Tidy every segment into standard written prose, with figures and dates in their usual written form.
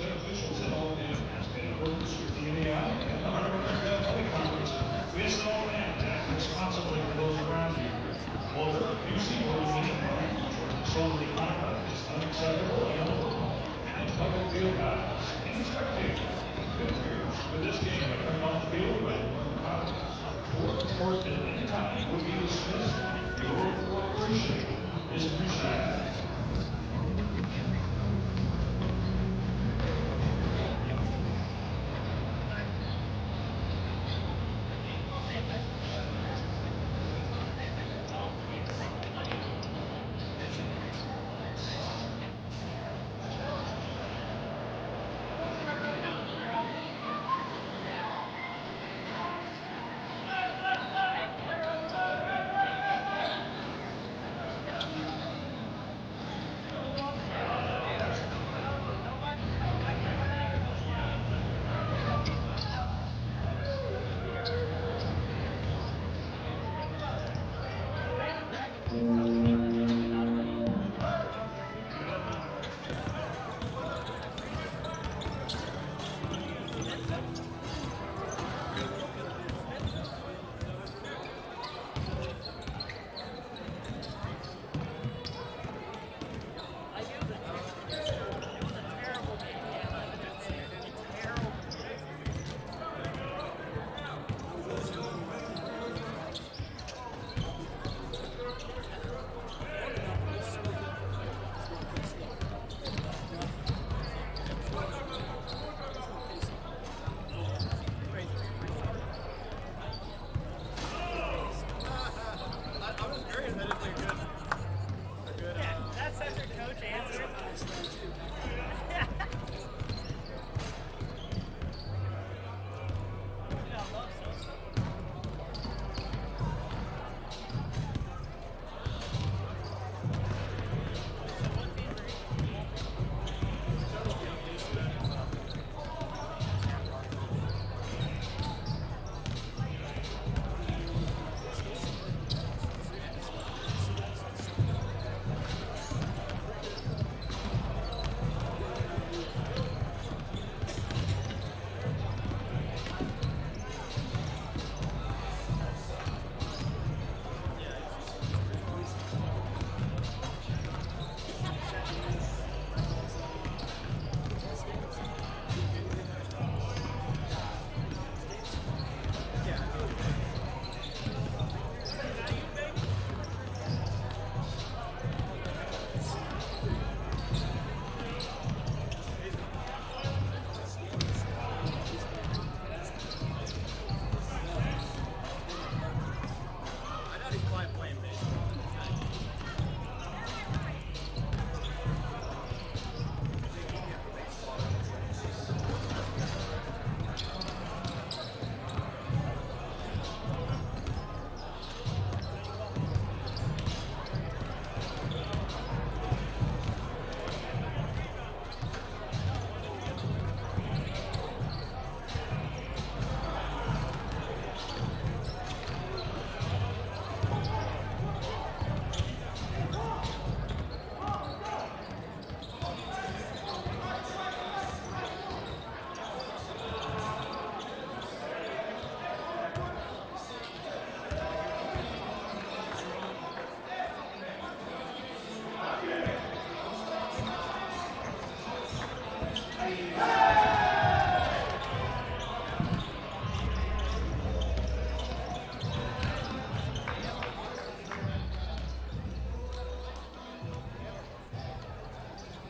said officials in all hands in accordance with the NAI and the Heart of America Athletic Conference. We ask that all hands act responsibly for those around you. Water, music, or eating solely conduct is unacceptable and illegal. And public field guys, any spectator who interferes with this game occurring on the field when or at any time will be dismissed. Your cooperation is appreciated.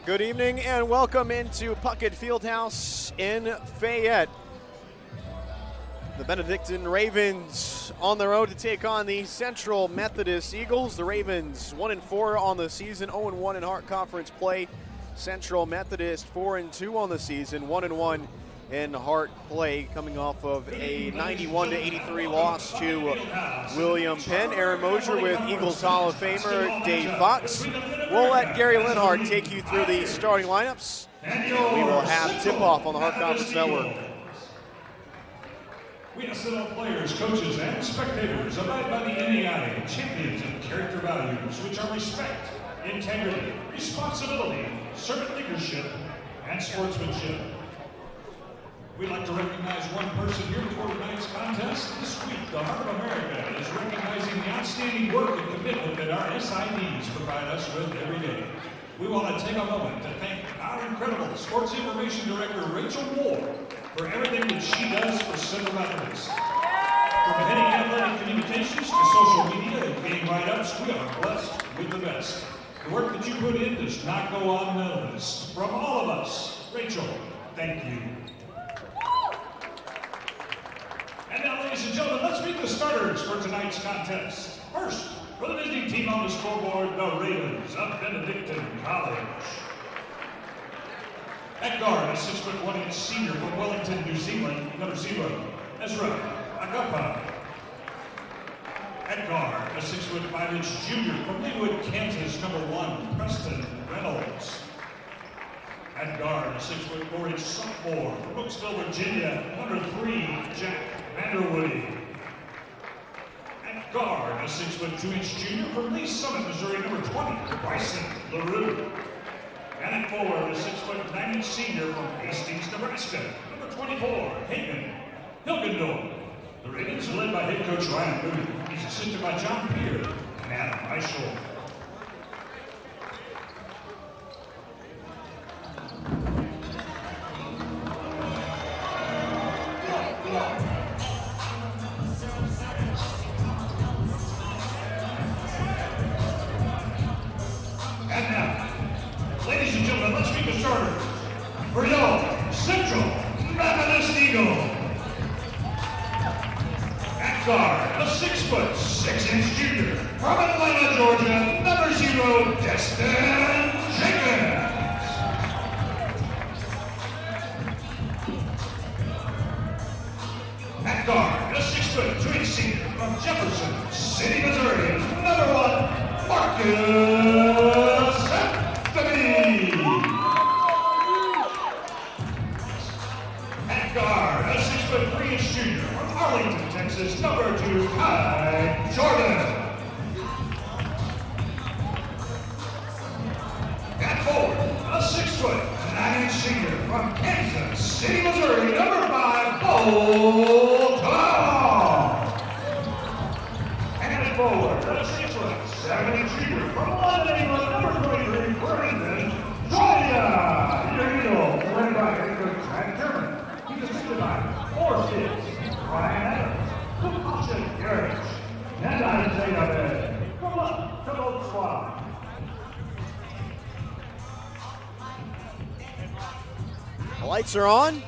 Good evening and welcome into Puckett Fieldhouse in Fayette. The Benedictine Ravens on the road to take on the Central Methodist Eagles. The Ravens 1-4 on the season, 0-1 in Heart Conference play. Central Methodist 4-2 on the season, 1-1 in Heart play, coming off of a 91-83 loss to William Penn. Aaron Mosier with Eagles Hall of Famer Dave Fox. We'll let Gary Linhart take you through the starting lineups. We will have tip-off on the Heart Conference Network. We ask that all players, coaches, and spectators abide by the NAI and champions of character values, which are respect, integrity, responsibility, servant leadership, and sportsmanship. We'd like to recognize one person here for tonight's contest. This week, the Heart of America is recognizing the outstanding work and commitment that our SIDs provide us with every day. We want to take a moment to thank our incredible Sports Information Director, Rachel Moore, for everything that she does for Central Methodist. From heading athletic communications to social media and game write-ups, we are blessed with the best. The work that you put in does not go unnoticed. From all of us, Rachel, thank you. And now, ladies and gentlemen, let's meet the starters for tonight's contest. First, for the visiting team on the scoreboard, the Ravens of Benedictine College. At guard, a 6'1" senior from Wellington, New Zealand, number 0, Ezra Agapa. At guard, a 6'5" junior from Leawood, Kansas, number 1, Preston Reynolds. At guard, a 6'4" sophomore from Brooksville, Virginia, number 3, Jack Vanderwoody. At guard, a 6'2" junior from Lee Summit, Missouri, number 20, Bryson LaRue. And at forward, a 6'9" senior from Hastings, Nebraska, number 24, Hagen Hilgendorf. The Ravens are led by head coach Ryan Moody. He's assisted by John Peer and Adam Eichel. And now, ladies and gentlemen, let's meet the starters for your Central Methodist Eagle. At guard, a 6'6" junior from Atlanta, Georgia, number 0, Destin Jenkins. At guard, a 6'2" senior from Jefferson City, Missouri, number 1, Marcus Anthony. At guard, a 6'3" junior from Arlington, Texas, number 2, Kai Jordan. At forward, a 6'9" senior from Kansas City, Missouri, number 5, Bo Tom. And at forward, a 6'7" junior from London, England, number 23, Brandon Joya. Your Eagle, led by head coach Matt German. He's assisted by 4 kids, Ryan Adams, Kupasha Garrett, and Isaiah Bed. Good luck to both squads. The lights are on.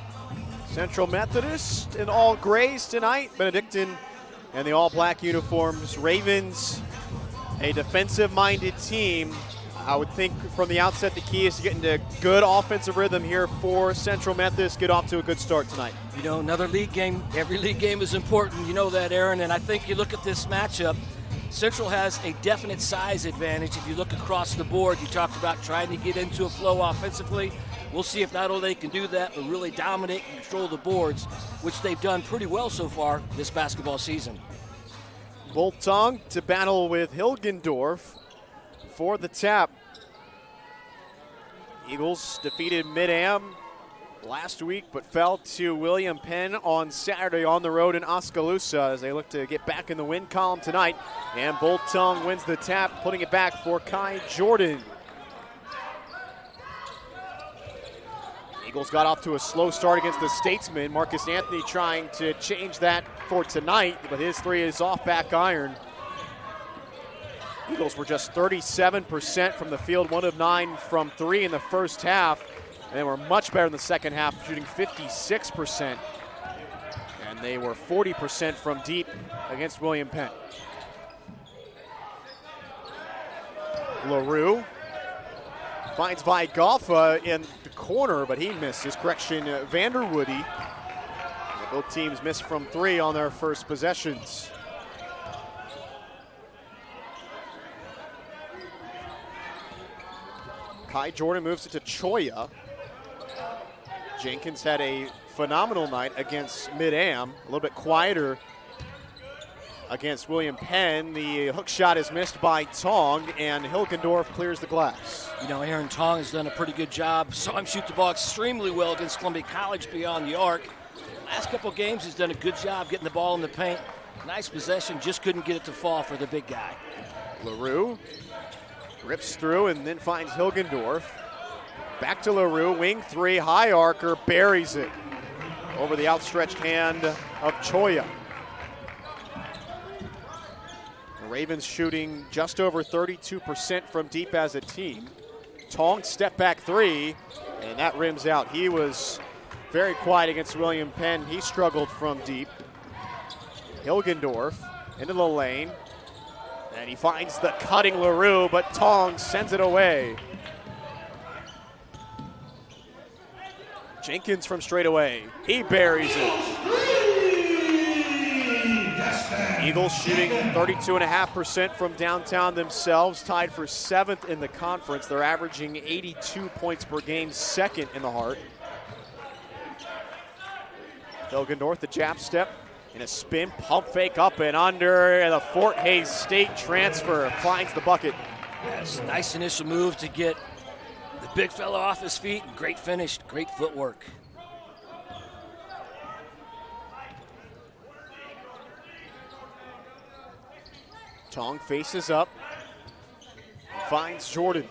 Central Methodist in all grays tonight. Benedictine and the all-black uniforms. Ravens, a defensive-minded team. I would think from the outset the key is to get into good offensive rhythm here for Central Methodist. Get off to a good start tonight. You know, another league game. Every league game is important. You know that, Aaron. And I think you look at this matchup, Central has a definite size advantage. If you look across the board, you talked about trying to get into a flow offensively. We'll see if not only they can do that, but really dominate and control the boards, which they've done pretty well so far this basketball season. Boltong to battle with Hilgendorf for the tap. Eagles defeated Mid-Am last week, but fell to William Penn on Saturday on the road in Oskaloosa as they look to get back in the win column tonight. And Boltong wins the tap, putting it back for Kai Jordan. Eagles got off to a slow start against the Statesmen. Marcus Anthony trying to change that for tonight, but his 3 is off back iron. Eagles were just 37% from the field, 1 of 9 from 3 in the first half. And they were much better in the second half, shooting 56%. And they were 40% from deep against William Penn. LaRue finds Vigolfa in the corner, but he misses. Correction, Vanderwoody. Both teams missed from 3 on their first possessions. Kai Jordan moves it to Choya. Jenkins had a phenomenal night against Mid-Am, a little bit quieter against William Penn. The hook shot is missed by Tong, and Hilgendorf clears the glass. You know, Aaron Tong has done a pretty good job. Saw him shoot the ball extremely well against Columbia College beyond the arc. Last couple of games, he's done a good job getting the ball in the paint. Nice possession, just couldn't get it to fall for the big guy. LaRue rips through and then finds Hilgendorf. Back to LaRue, wing three, high arcer, buries it over the outstretched hand of Choya. The Ravens shooting just over 32% from deep as a team. Tong step back three, and that rims out. He was very quiet against William Penn. He struggled from deep. Hilgendorf into the lane, and he finds the cutting LaRue, but Tong sends it away. Jenkins from straight away. He buries it. Eagles shooting 32.5% from downtown themselves, tied for 7th in the conference. They're averaging 82 points per game, 2nd in the Heart. Hilgendorf, the jab step, in a spin, pump fake up and under, and the Fort Hays State transfer finds the bucket. Yes, nice initial move to get the big fella off his feet. Great finish, great footwork. Tong faces up, finds Jordan.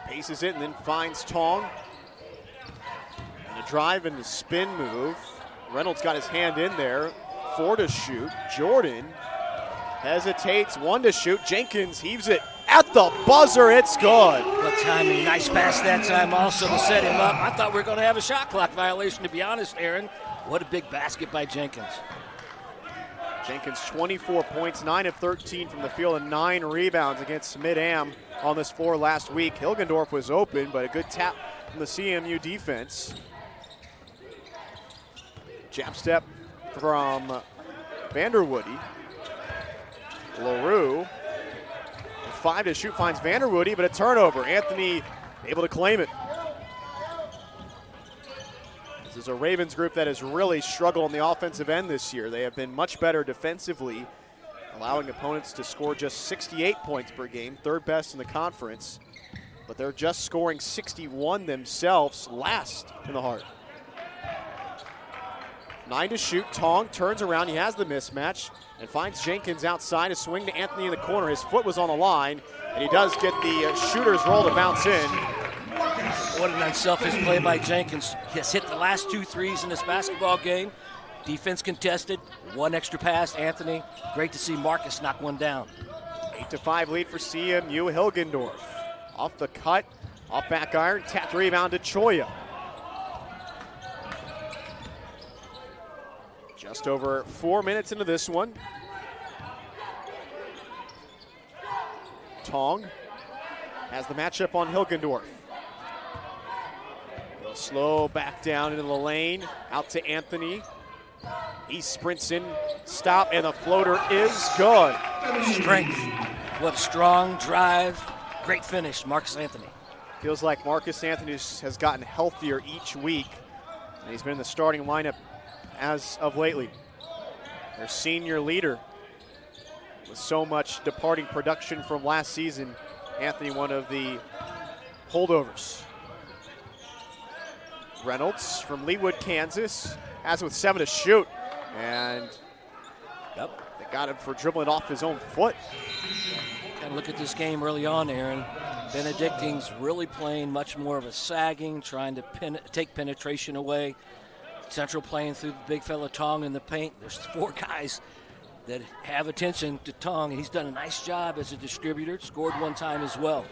He paces it and then finds Tong. And the drive and the spin move. Reynolds got his hand in there. 4 to shoot. Jordan hesitates, 1 to shoot. Jenkins heaves it at the buzzer. It's good. Good timing. Nice pass that time also to set him up. I thought we were going to have a shot clock violation, to be honest, Aaron. What a big basket by Jenkins. Jenkins 24 points, 9 of 13 from the field, and 9 rebounds against Mid-Am on this floor last week. Hilgendorf was open, but a good tap from the CMU defense. Jab step from Vanderwoody. LaRue, 5 to shoot, finds Vanderwoody, but a turnover. Anthony able to claim it. This is a Ravens group that has really struggled on the offensive end this year. They have been much better defensively, allowing opponents to score just 68 points per game, 3rd best in the conference. But they're just scoring 61 themselves, last in the Heart. 9 to shoot. Tong turns around. He has the mismatch and finds Jenkins outside. A swing to Anthony in the corner. His foot was on the line, and he does get the shooter's roll to bounce in. What an unselfish play by Jenkins. He has hit the last 2 threes in this basketball game. Defense contested. 1 extra pass, Anthony. Great to see Marcus knock one down. 8-5 lead for CMU. Hilgendorf off the cut, off back iron, tapped rebound to Choya. Just over 4 minutes into this one. Tong has the matchup on Hilgendorf. He'll slow back down into the lane, out to Anthony. He sprints in, stop, and the floater is good. Strength. What a strong drive. Great finish, Marcus Anthony. Feels like Marcus Anthony has gotten healthier each week, and he's been in the starting lineup as of lately. Their senior leader with so much departing production from last season. Anthony, one of the holdovers. Reynolds from Leawood, Kansas, has it with 7 to shoot. And they got him for dribbling off his own foot. Kind of look at this game early on, Aaron. Benedictine's really playing much more of a sagging, trying to take penetration away. Central playing through the big fella Tong in the paint. There's 4 guys that have attention to Tong, and he's done a nice job as a distributor. Scored 1 time as well.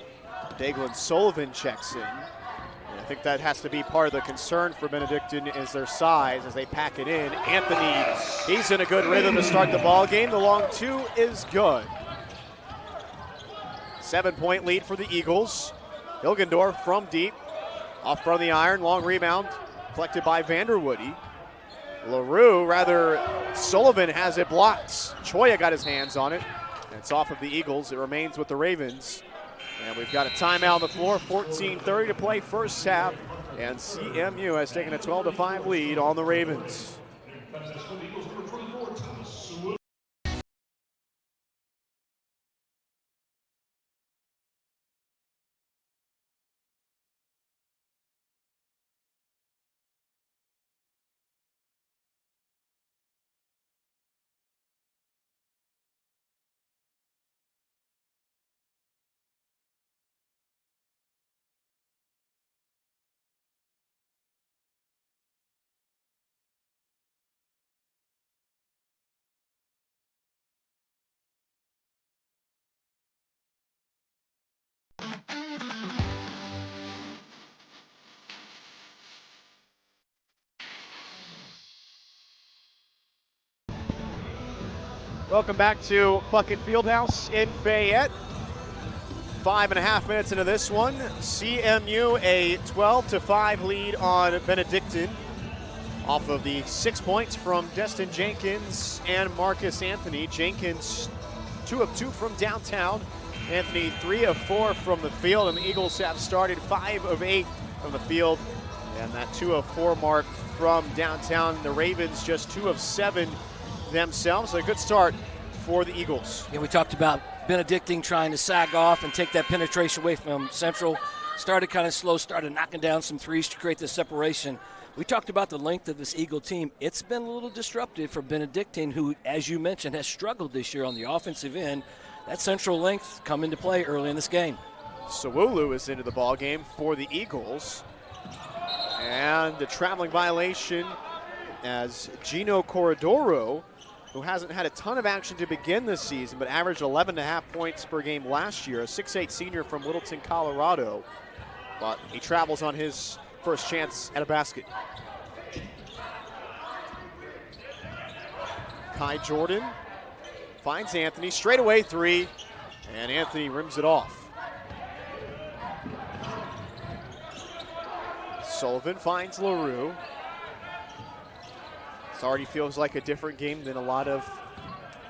Daglin Sullivan checks in. And I think that has to be part of the concern for Benedictine is their size as they pack it in. Anthony, he's in a good rhythm to start the ball game. The long 2 is good. 7-point lead for the Eagles. Hilgendorf from deep, off from the iron, long rebound. Collected by Vanderwoody. LaRue, Sullivan has it blocked. Choya got his hands on it. And it's off of the Eagles. It remains with the Ravens. And we've got a timeout on the floor. 14:30 to play first half. And CMU has taken a 12-5 lead on the Ravens. Welcome back to Puckett Fieldhouse in Fayette. 5.5 minutes into this one. CMU a 12-5 lead on Benedictine off of the 6 points from Destin Jenkins and Marcus Anthony. Jenkins 2 of 2 from downtown. Anthony 3 of 4 from the field, and the Eagles have started 5 of 8 from the field. And that 2 of 4 mark from downtown. The Ravens just 2 of 7 themselves. A good start for the Eagles. Yeah, we talked about Benedictine trying to sag off and take that penetration away from Central. Started kind of slow, started knocking down some threes to create the separation. We talked about the length of this Eagle team. It's been a little disruptive for Benedictine, who, as you mentioned, has struggled this year on the offensive end. That Central length come into play early in this game. Sawulu is into the ball game for the Eagles. And the traveling violation as Gino Corridoro, who hasn't had a ton of action to begin this season, but averaged 11.5 points per game last year, a 6'8 senior from Littleton, Colorado. But he travels on his first chance at a basket. Kai Jordan finds Anthony, straightaway 3, and Anthony rims it off. Sullivan finds LaRue. It already feels like a different game than a lot of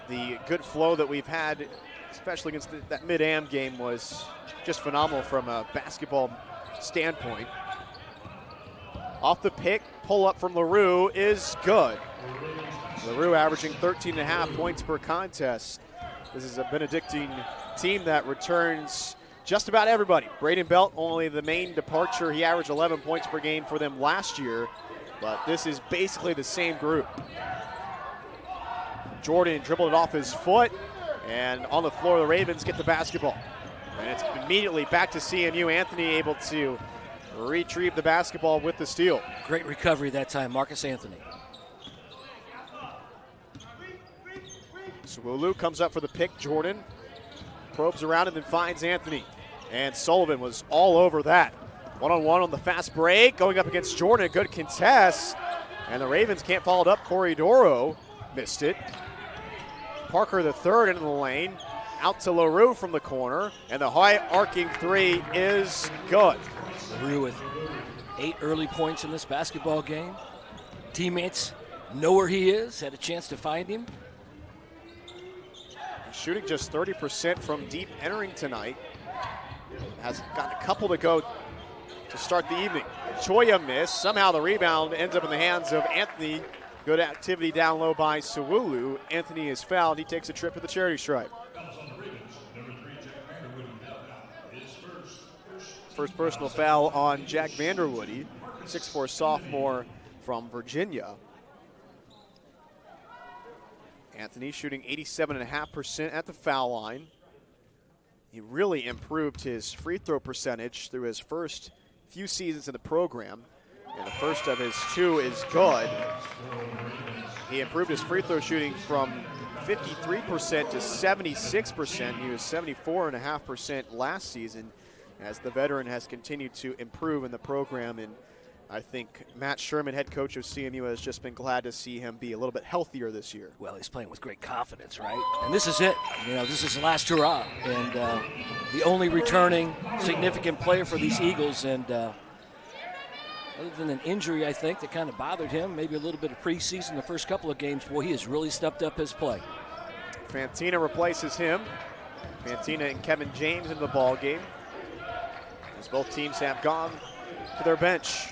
the good flow that we've had, especially against that mid-am game was just phenomenal from a basketball standpoint. Off the pick, pull up from LaRue is good. LaRue averaging 13.5 points per contest. This is a Benedictine team that returns just about everybody. Braden Belt, only the main departure. He averaged 11 points per game for them last year. But this is basically the same group. Jordan dribbled it off his foot, and on the floor, the Ravens get the basketball. And it's immediately back to CMU. Anthony able to retrieve the basketball with the steal. Great recovery that time, Marcus Anthony. Sawulu comes up for the pick. Jordan probes around and then finds Anthony. And Sullivan was all over that. One-on-one on the fast break, going up against Jordan, good contest. And the Ravens can't follow it up. Corridoro missed it. Parker the third into the lane. Out to LaRue from the corner. And the high arcing 3 is good. LaRue with 8 early points in this basketball game. Teammates know where he is, had a chance to find him. Shooting just 30% from deep entering tonight. Has got a couple to go to start the evening. Choya missed. Somehow the rebound ends up in the hands of Anthony. Good activity down low by Sawulu. Anthony is fouled. He takes a trip to the charity stripe. First personal foul on Jack Vanderwoody, 6'4 sophomore from Virginia. Anthony shooting 87.5% at the foul line. He really improved his free throw percentage through his first few seasons in the program, and the first of his 2 is good. He improved his free throw shooting from 53% to 76%. He was 74.5% last season as the veteran has continued to improve in the program, and I think Matt Sherman, head coach of CMU, has just been glad to see him be a little bit healthier this year. Well, he's playing with great confidence, right? And this is it. You know, this is the last hurrah. And the only returning significant player for these Eagles. And other than an injury, I think, that kind of bothered him, maybe a little bit of preseason, the first couple of games, boy, he has really stepped up his play. Fantina replaces him. Fantina and Kevin James in the ball game, as both teams have gone to their bench.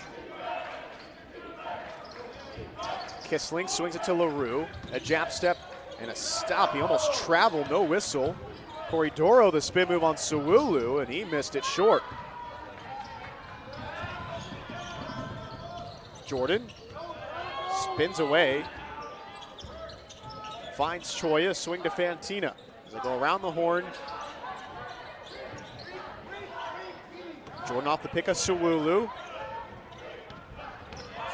Kissling swings it to LaRue. A jab step and a stop. He almost traveled, no whistle. Corridoro, the spin move on Sawulu, and he missed it short. Jordan spins away. Finds Choya, swing to Fantina. As they go around the horn. Jordan off the pick of Sawulu.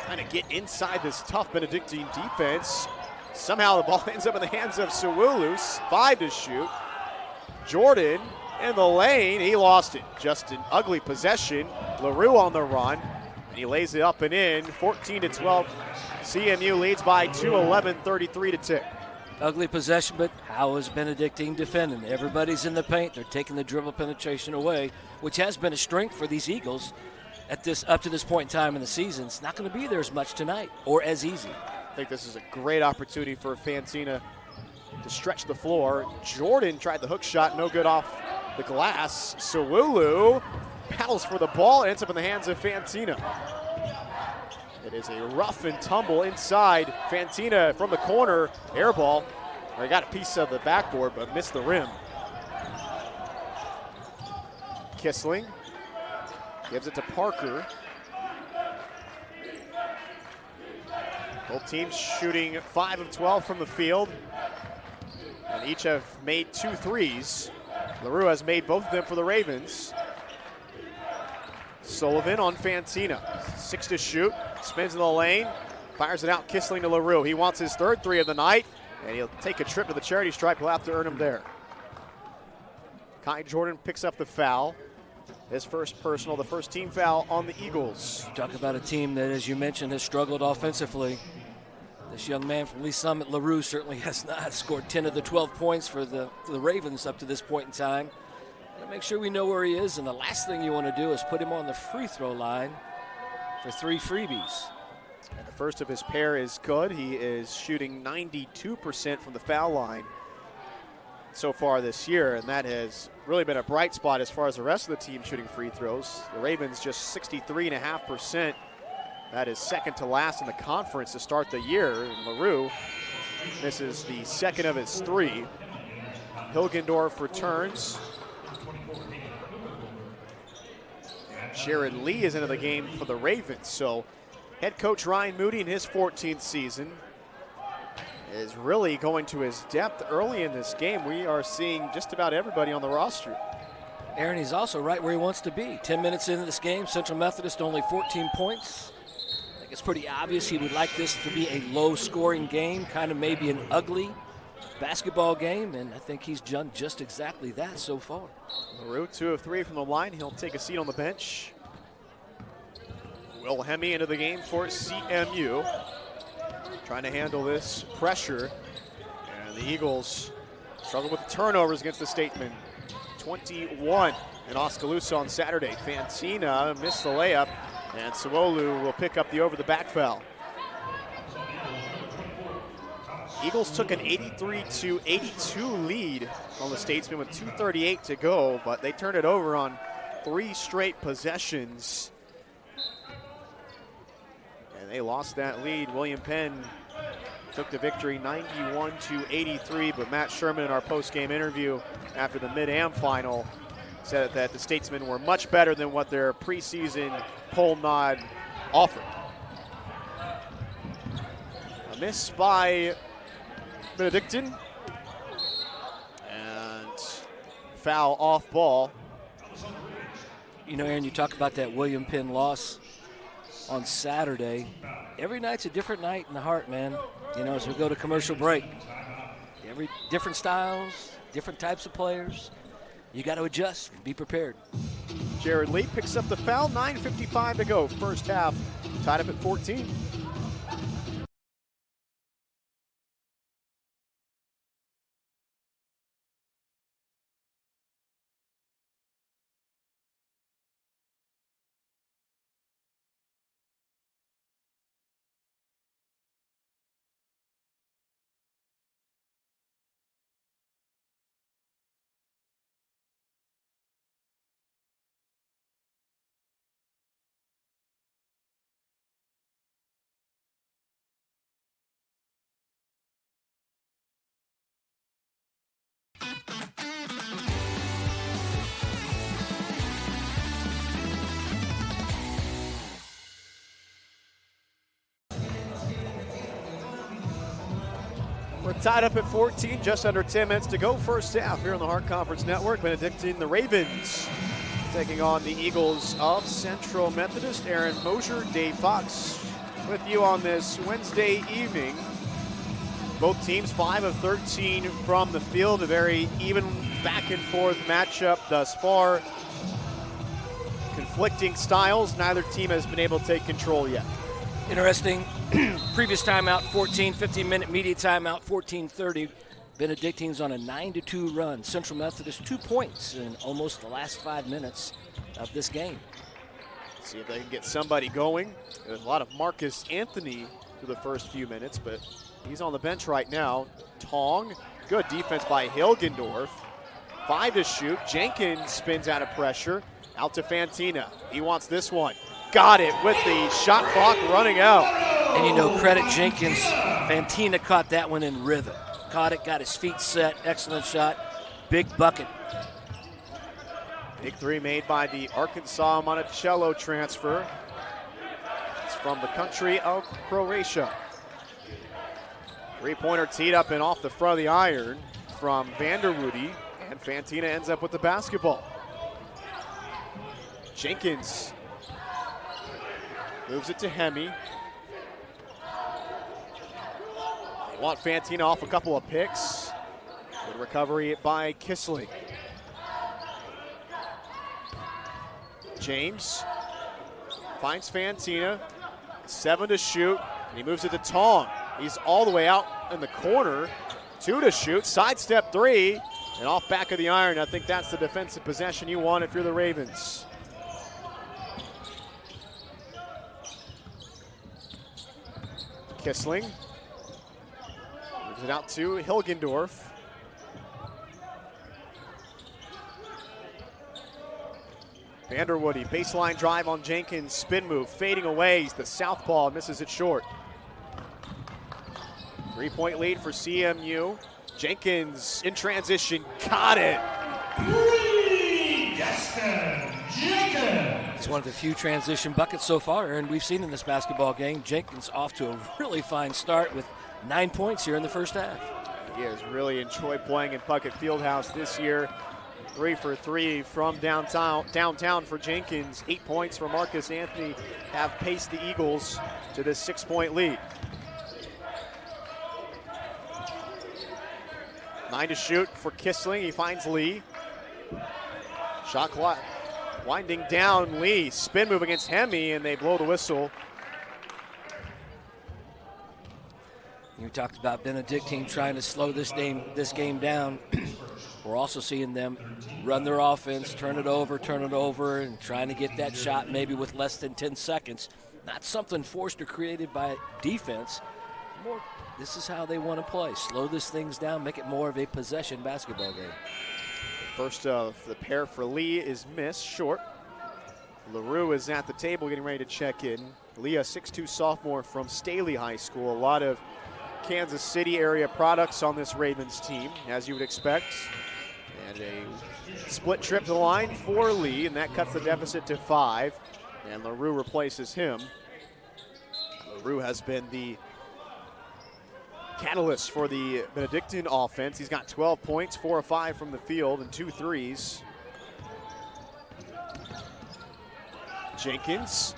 Trying to get inside this tough Benedictine defense. Somehow the ball ends up in the hands of Sawulu. 5 to shoot. Jordan in the lane. He lost it. Just an ugly possession. LaRue on the run, and he lays it up and in. 14-12. CMU leads by 2, 11:33 to tick. Ugly possession, but how is Benedictine defending? Everybody's in the paint. They're taking the dribble penetration away, which has been a strength for these Eagles up to this point in time in the season. It's not going to be there as much tonight or as easy. I think this is a great opportunity for Fantina to stretch the floor. Jordan tried the hook shot, no good off the glass. Sawulu paddles for the ball, ends up in the hands of Fantina. It is a rough and tumble inside. Fantina from the corner, air ball. He got a piece of the backboard, but missed the rim. Kissling gives it to Parker. Both teams shooting 5 of 12 from the field, and each have made 2 threes. LaRue has made both of them for the Ravens. Sullivan on Fantina. 6 to shoot. Spins in the lane. Fires it out. Kissling to LaRue. He wants his 3rd three of the night, and he'll take a trip to the charity stripe. He'll have to earn him there. Kai Jordan picks up the foul. His first personal, the first team foul on the Eagles. Talk about a team that, as you mentioned, has struggled offensively. This young man from Lee Summit, LaRue, certainly has not scored 10 of the 12 points for the Ravens up to this point in time. Make sure we know where he is, and the last thing you want to do is put him on the free throw line for 3 freebies. And the first of his pair is good. He is shooting 92% from the foul line so far this year, and that has really been a bright spot as far as the rest of the team shooting free throws. The Ravens just 63.5%. That is second to last in the conference to start the year. And LaRue misses the second of his 3. Hilgendorf returns. Jared Lee is into the game for the Ravens. So head coach Ryan Moody in his 14th season is really going to his depth early in this game. We are seeing just about everybody on the roster. Aaron, he's also right where he wants to be. 10 minutes into this game, Central Methodist only 14 points. I think it's pretty obvious he would like this to be a low-scoring game, kind of maybe an ugly basketball game, and I think he's done just exactly that so far. LaRue 2 of 3 from the line. He'll take a seat on the bench. Will Hemme into the game for CMU. Trying to handle this pressure. And the Eagles struggle with the turnovers against the Statemen. 21 in Oskaloosa on Saturday. Fantina missed the layup, and Sawolu will pick up the over-the-back foul. Eagles took an 83-82 lead on the Statesmen with 2:38 to go, but they turned it over on 3 straight possessions. And they lost that lead. William Penn took the victory 91-83, but Matt Sherman in our post-game interview after the Mid-Am final said that the Statesmen were much better than what their preseason poll nod offered. A miss by Benedictine, and foul off ball. You know, Aaron, you talk about that William Penn loss on Saturday. Every night's a different night in the Heart, man. You know, as we go to commercial break, different styles, different types of players. You got to adjust and be prepared. Jared Lee picks up the foul. 9:55 to go. First half, tied up at 14. We're tied up at 14, just under 10 minutes to go. First half here on the Heart Conference Network. Benedictine, the Ravens, taking on the Eagles of Central Methodist. Aaron Mosier, Dave Fox with you on this Wednesday evening. Both teams 5 of 13 from the field. A very even back and forth matchup thus far. Conflicting styles. Neither team has been able to take control yet. Interesting. Previous timeout, 15-minute media timeout, 14:30. Benedictine's on a 9-2 run. Central Methodist 2 points in almost the last 5 minutes of this game. See if they can get somebody going. There's a lot of Marcus Anthony through the first few minutes, but he's on the bench right now. Tong, good defense by Hilgendorf. 5 to shoot. Jenkins spins out of pressure. Out to Fantina. He wants this one. Got it with the shot clock running out. And you know, credit Jenkins. Fantina caught that one in rhythm. Caught it, got his feet set. Excellent shot. Big bucket. Big three made by the Arkansas Monticello transfer. It's from the country of Croatia. Three-pointer teed up and off the front of the iron from Vanderwoody, and Fantina ends up with the basketball. Jenkins moves it to Hemi. They want Fantina off a couple of picks. Good recovery by Kissling. James finds Fantina. 7 to shoot. And he moves it to Tong. He's all the way out in the corner. 2 to shoot. Sidestep 3. And off back of the iron. I think that's the defensive possession you want if you're the Ravens. Kissling moves it out to Hilgendorf. Vanderwoody, baseline drive on Jenkins, spin move, fading away. He's the southpaw, misses it short. 3-point lead for CMU. Jenkins in transition, got it. It's one of the few transition buckets so far, and we've seen in this basketball game. Jenkins off to a really fine start with 9 points here in the first half. He has really enjoyed playing in Puckett Fieldhouse this year. 3 for 3 from downtown for Jenkins. 8 points for Marcus Anthony have paced the Eagles to this 6-point lead. 9 to shoot for Kissling. He finds Lee. Shot clock winding down. Lee, spin move against Hemi, and they blow the whistle. You talked about Benedictine trying to slow this game down. We're also seeing them run their offense, turn it over, and trying to get that shot maybe with less than 10 seconds. Not something forced or created by defense. More, this is how they want to play. Slow this things down, make it more of a possession basketball game. First of the pair for Lee is missed, short. LaRue is at the table getting ready to check in. Lee, a 6'2 sophomore from Staley High School. A lot of Kansas City area products on this Ravens team, as you would expect. And a split trip to the line for Lee, and that cuts the deficit to 5. And LaRue replaces him. LaRue has been the catalyst for the Benedictine offense. He's got 12 points, 4 of 5 from the field, and 2 threes. Jenkins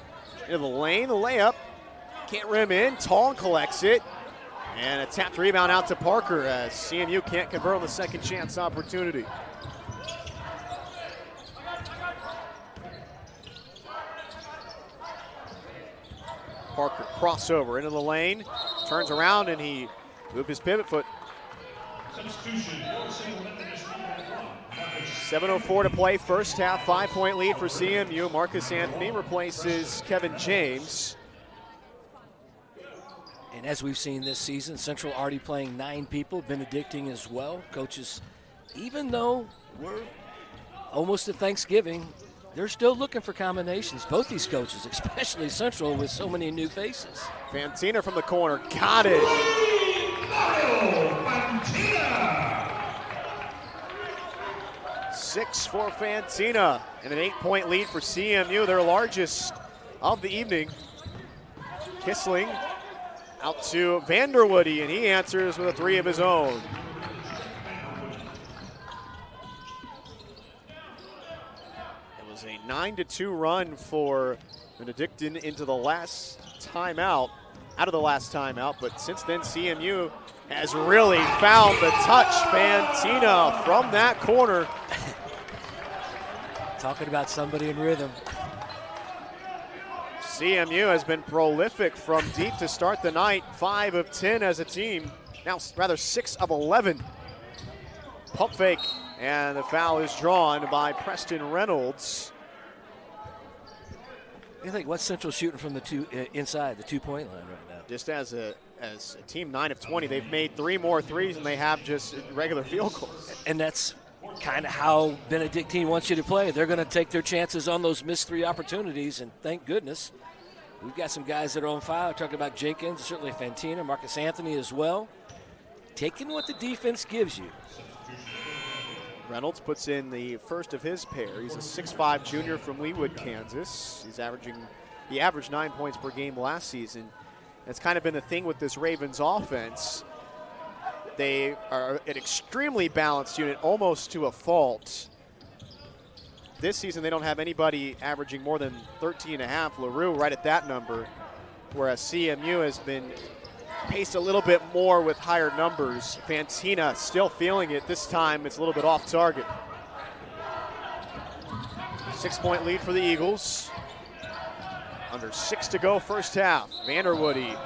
into the lane, the layup. Can't rim in. Tong collects it. And a tapped rebound out to Parker as CMU can't convert on the second chance opportunity. Parker crossover into the lane, turns around, and he moved his pivot foot. 7:04 to play, first half, 5-point lead for CMU. Marcus Anthony replaces Kevin James. And as we've seen this season, Central already playing 9 people, Benedictine as well. Coaches, even though we're almost to Thanksgiving, they're still looking for combinations. Both these coaches, especially Central, with so many new faces. Fantina from the corner, got it. 6 for Fantina, and an 8-point lead for CMU, their largest of the evening. Kissling out to Vanderwoody, and he answers with a 3 of his own. It was a 9-2 run for Benedictine into the last timeout. out of the last timeout, but since then CMU has really found the touch. Fantina from that corner. Talking about somebody in rhythm. CMU has been prolific from deep to start the night. 5 of 10 as a team. Now, rather 6 of 11. Pump fake, and the foul is drawn by Preston Reynolds. You think what's Central shooting from the inside the 2-point line right now? Just as a team 9 of 20, they've made 3 more threes than they have just regular field goals. And that's kind of how Benedictine wants you to play. They're going to take their chances on those missed 3 opportunities, and thank goodness we've got some guys that are on fire. Talking about Jenkins, certainly Fantina, Marcus Anthony as well. Taking what the defense gives you. Reynolds puts in the first of his pair. He's a 6'5 junior from Leawood, Kansas. He averaged 9 points per game last season. That's kind of been the thing with this Ravens offense. They are an extremely balanced unit, almost to a fault. This season, they don't have anybody averaging more than 13.5. LaRue right at that number, whereas CMU has been paced a little bit more with higher numbers. Fantina still feeling it. This time, it's a little bit off target. 6-point lead for the Eagles. Under 6 to go first half. Vanderwoody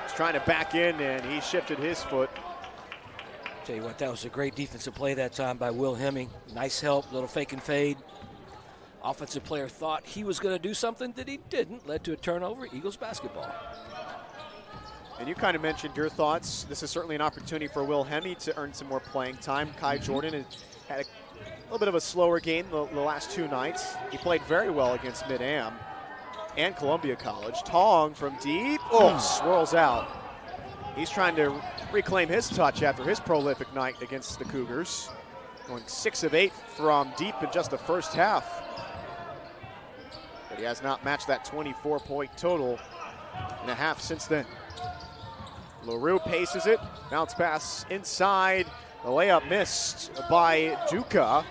is trying to back in, and he shifted his foot. Tell you what, that was a great defensive play that time by Will Hemming. Nice help, little fake and fade. Offensive player thought he was going to do something that he didn't. Led to a turnover, Eagles basketball. And you kind of mentioned your thoughts. This is certainly an opportunity for Will Hemming to earn some more playing time. Kai Jordan has had a little bit of a slower game the last 2 nights. He played very well against Mid-Am and Columbia College. Tong from deep, swirls out. He's trying to reclaim his touch after his prolific night against the Cougars. Going 6 of 8 from deep in just the first half. But he has not matched that 24-point total in a half since then. LaRue paces it, bounce pass inside. The layup missed by Duca.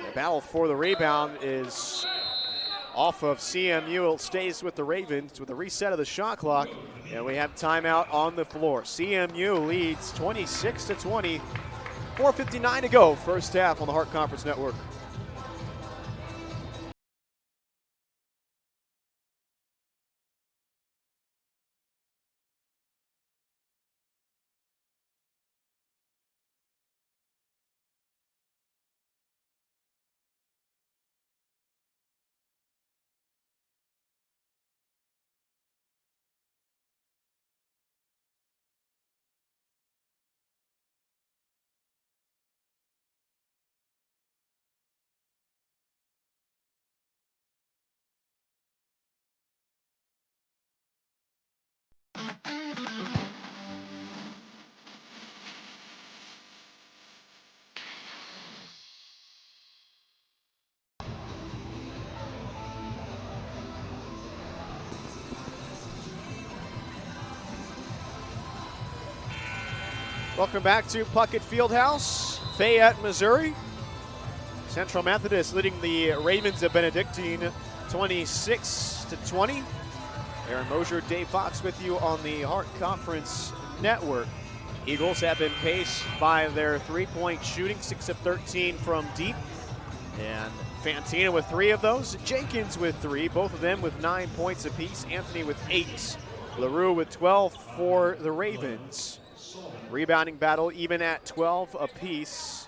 The battle for the rebound is off of CMU. It stays with the Ravens with the reset of the shot clock. And we have timeout on the floor. CMU leads 26-20. 4:59 to go, first half on the Hart Conference Network. Welcome back to Puckett Fieldhouse, Fayette, Missouri. Central Methodist leading the Ravens of Benedictine 26-20. Aaron Mosier, Dave Fox with you on the Hart Conference Network. Eagles have been paced by their 3-point shooting, 6 of 13 from deep. And Fantina with 3 of those. Jenkins with 3, both of them with 9 points apiece. Anthony with 8. LaRue with 12 for the Ravens. Rebounding battle even at 12 apiece.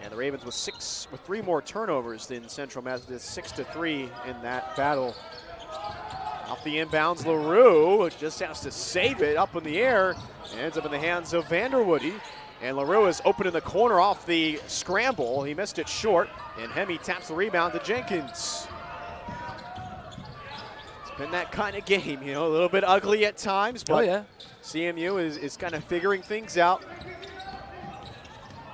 And the Ravens with 3 more turnovers than Central Methodist, 6-3 in that battle. Off the inbounds, LaRue just has to save it up in the air. Ends up in the hands of Vanderwoody. And LaRue is open in the corner off the scramble. He missed it short, and Hemme taps the rebound to Jenkins. It's been that kind of game, a little bit ugly at times, but CMU is kind of figuring things out.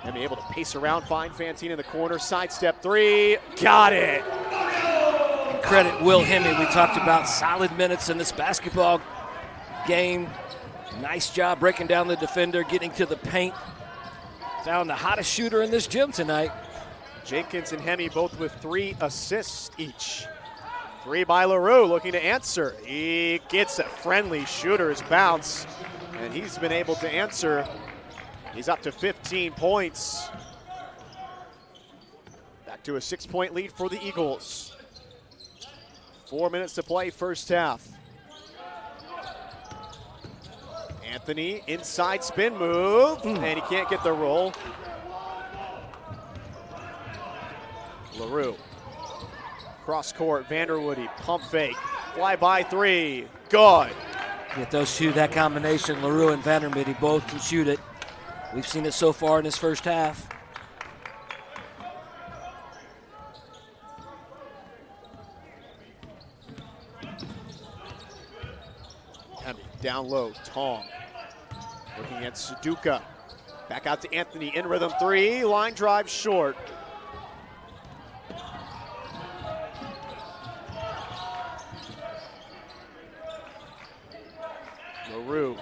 Hemme able to pace around, find Fantina in the corner, sidestep 3, got it! Credit Will Hemme. We talked about solid minutes in this basketball game. Nice job breaking down the defender, getting to the paint. Found the hottest shooter in this gym tonight. Jenkins and Hemme both with 3 assists each. Three by LaRue, looking to answer. He gets a friendly shooter's bounce, and he's been able to answer. He's up to 15 points. Back to a 6-point lead for the Eagles. 4 minutes to play, first half. Anthony, inside spin move, and he can't get the roll. LaRue. Cross court, Vanderwoody, pump fake, fly by three, good. Get those two, that combination, LaRue and Vanderwoody both can shoot it. We've seen it so far in this first half. Down low, Tong. Looking at Suduka. Back out to Anthony, in rhythm three, line drive short. LaRue,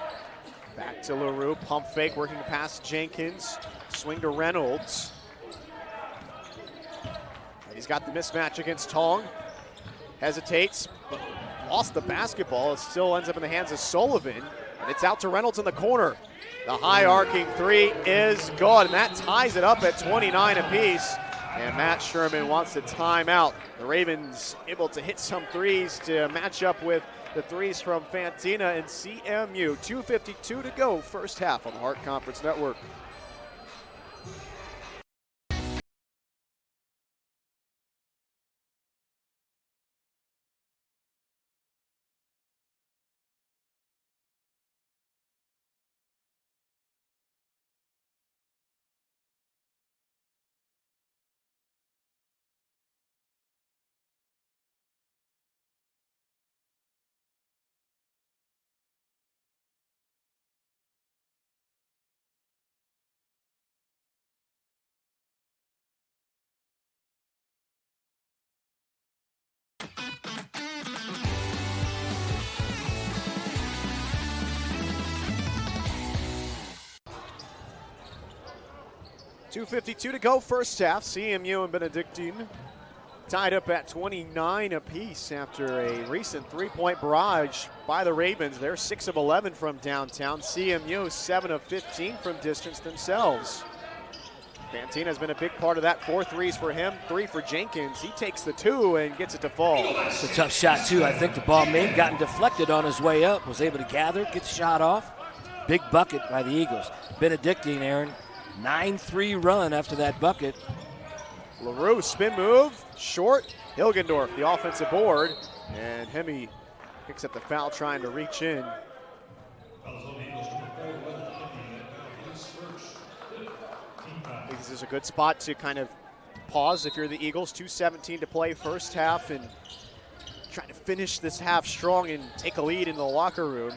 back to LaRue, pump fake, working past Jenkins, swing to Reynolds. And he's got the mismatch against Tong, hesitates, but lost the basketball. It still ends up in the hands of Sullivan, and it's out to Reynolds in the corner. The high arcing three is good, and that ties it up at 29 apiece. And Matt Sherman wants a timeout. The Ravens able to hit some threes to match up with the threes from Fantina and CMU. 2:52 to go, first half on the Hart Conference Network. .252 to go, first half. CMU and Benedictine tied up at 29 apiece after a recent three-point barrage by the Ravens. They're 6 of 11 from downtown. CMU 7 of 15 from distance themselves. Fantina has been a big part of that. 4 threes for him, 3 for Jenkins. He takes the 2 and gets it to fall. It's a tough shot too. I think the ball may have gotten deflected on his way up. Was able to gather, get the shot off. Big bucket by the Eagles. Benedictine, Aaron, 9-3 run after that bucket. LaRue, spin move, short. Hilgendorf, the offensive board. And Hemi picks up the foul trying to reach in. I think this is a good spot to kind of pause if you're the Eagles. 2:17 to play, first half, and trying to finish this half strong and take a lead in the locker room.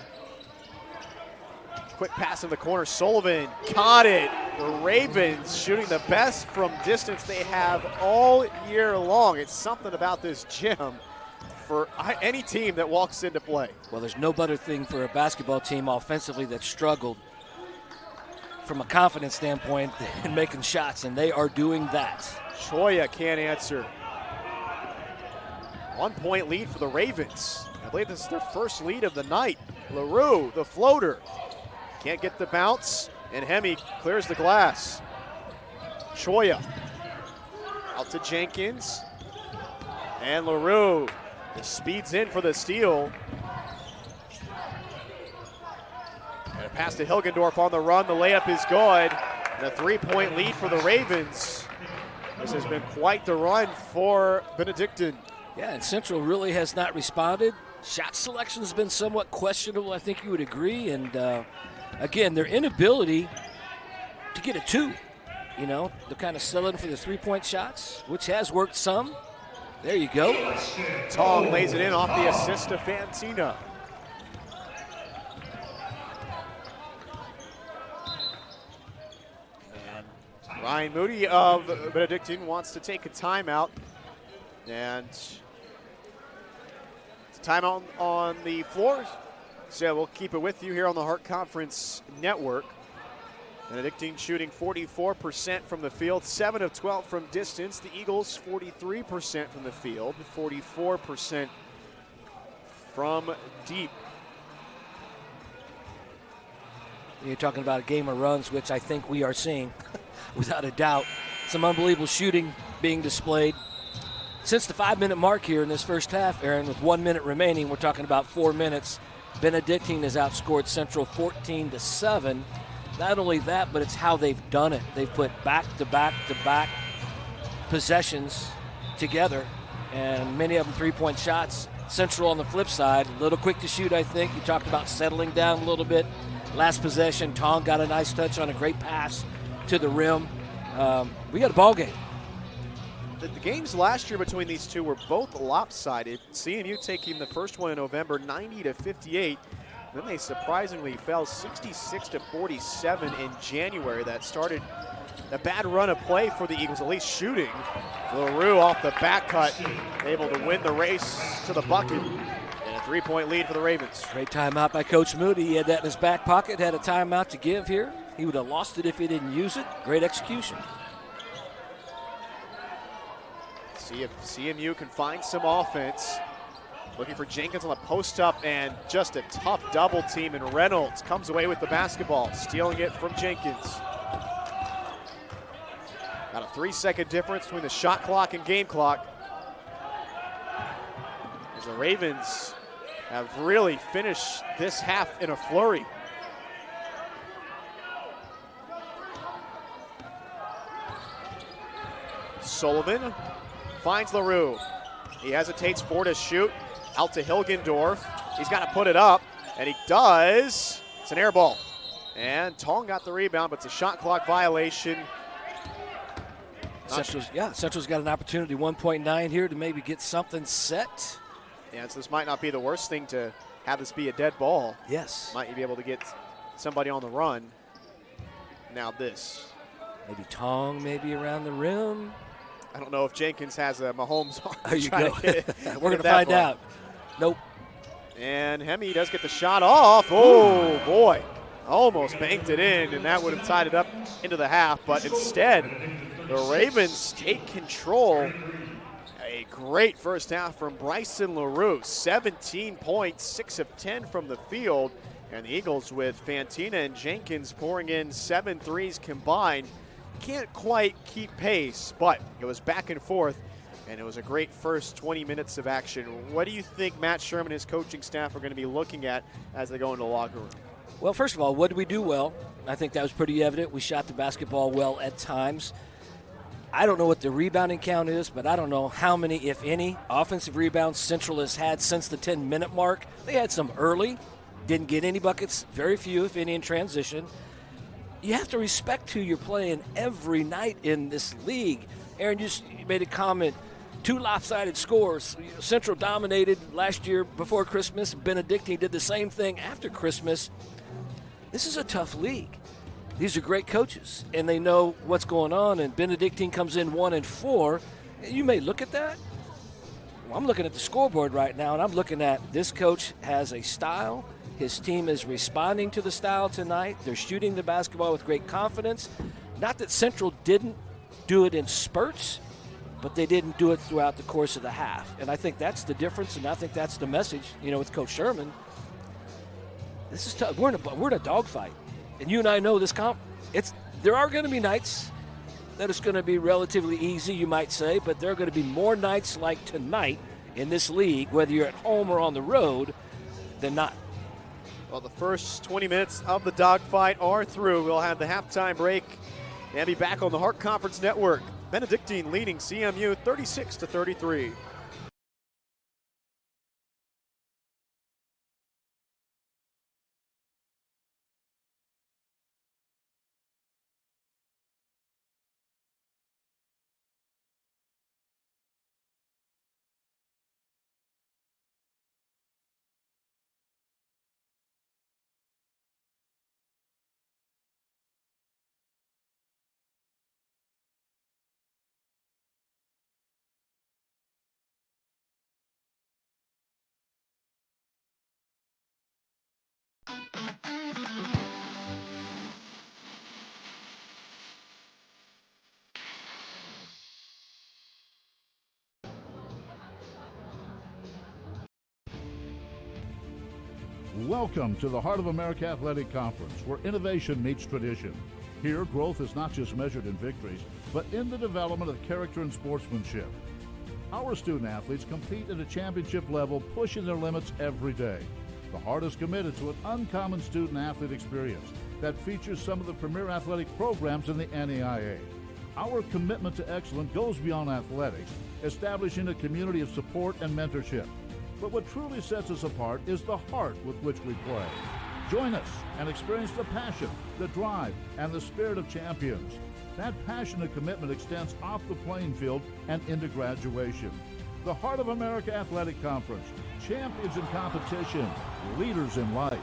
Quick pass in the corner, Sullivan caught it. The Ravens shooting the best from distance they have all year long. It's something about this gym for any team that walks into play. Well, there's no better thing for a basketball team offensively that struggled from a confidence standpoint in making shots, and they are doing that. Choya can't answer. 1-point lead for the Ravens. I believe this is their first lead of the night. LaRue, the floater. Can't get the bounce, and Hemi clears the glass. Choya out to Jenkins, and LaRue speeds in for the steal. And a pass to Hilgendorf on the run. The layup is good, and a 3-point lead for the Ravens. This has been quite the run for Benedictine. Yeah, and Central really has not responded. Shot selection has been somewhat questionable, I think you would agree, and again, their inability to get a 2, you know, they're kind of settling for the 3-point shots, which has worked some. There you go. Tong lays it in off the assist to Fantina. And Ryan Moody of Benedictine wants to take a timeout. And it's a timeout on the floor. So we'll keep it with you here on the Hart Conference Network. Benedictine shooting 44% from the field, 7 of 12 from distance. The Eagles 43% from the field, 44% from deep. You're talking about a game of runs, which I think we are seeing, without a doubt. Some unbelievable shooting being displayed. Since the 5-minute mark here in this first half, Aaron, with 1 minute remaining, we're talking about 4 minutes. Benedictine has outscored Central 14-7. Not only that, but it's how they've done it. They've put back-to-back-to-back possessions together, and many of them three-point shots. Central on the flip side, a little quick to shoot, I think. You talked about settling down a little bit. Last possession, Tong got a nice touch on a great pass to the rim. We got a ball game. The games last year between these two were both lopsided. CMU taking the first one in November, 90-58. Then they surprisingly fell 66-47 in January. That started a bad run of play for the Eagles, at least shooting. LaRue off the back cut, able to win the race to the bucket. And a 3-point lead for the Ravens. Great timeout by Coach Moody. He had that in his back pocket, had a timeout to give here. He would have lost it if he didn't use it. Great execution. See if CMU can find some offense. Looking for Jenkins on the post up, and just a tough double team, and Reynolds comes away with the basketball, stealing it from Jenkins. Got a 3-second difference between the shot clock and game clock, as the Ravens have really finished this half in a flurry. Sullivan finds LaRue. He hesitates for to shoot. Out to Hilgendorf. He's got to put it up, and he does. It's an air ball. And Tong got the rebound, but it's a shot clock violation. Central's got an opportunity, 1.9 here, to maybe get something set. Yeah, so this might not be the worst thing to have this be a dead ball. Yes. Might be able to get somebody on the run. Now this. Maybe Tong, maybe around the rim. I don't know if Jenkins has a Mahomes on. There you go. We're going to find out. Nope. And Hemi does get the shot off. Oh, boy. Almost banked it in, and that would have tied it up into the half. But instead, the Ravens take control. A great first half from Bryson LaRue. 17 points, 6 of 10 from the field. And the Eagles with Fantina and Jenkins pouring in 7 threes combined. Can't quite keep pace, but it was back and forth, and it was a great first 20 minutes of action. What do you think Matt Sherman and his coaching staff are going to be looking at as they go into the locker room? Well, first of all, what did we do well? I think that was pretty evident. We shot the basketball well at times. I don't know what the rebounding count is, but I don't know how many, if any, offensive rebounds Central has had since the 10-minute mark. They had some early, didn't get any buckets, very few, if any, in transition. You have to respect who you're playing every night in this league. Aaron, you made a comment, 2 lopsided scores. Central dominated last year before Christmas. Benedictine did the same thing after Christmas. This is a tough league. These are great coaches, and they know what's going on, and Benedictine comes in 1-4. You may look at that. Well, I'm looking at the scoreboard right now, and I'm looking at this coach has a style. His team is responding to the style tonight. They're shooting the basketball with great confidence. Not that Central didn't do it in spurts, but they didn't do it throughout the course of the half. And I think that's the difference, and I think that's the message, with Coach Sherman. This is tough. We're in a dogfight. And you and I know this there are going to be nights that it's going to be relatively easy, you might say, but there are going to be more nights like tonight in this league, whether you're at home or on the road, than not. Well, the first 20 minutes of the dogfight are through. We'll have the halftime break and be back on the Hart Conference Network. Benedictine leading CMU 36-33. Welcome to the Heart of America Athletic Conference, where innovation meets tradition. Here, growth is not just measured in victories, but in the development of character and sportsmanship. Our student athletes compete at a championship level, pushing their limits every day. The Heart is committed to an uncommon student athlete experience that features some of the premier athletic programs in the NAIA. Our commitment to excellence goes beyond athletics, establishing a community of support and mentorship. But what truly sets us apart is the heart with which we play. Join us and experience the passion, the drive, and the spirit of champions. That passion and commitment extends off the playing field and into graduation. The Heart of America Athletic Conference, champions in competition, leaders in life.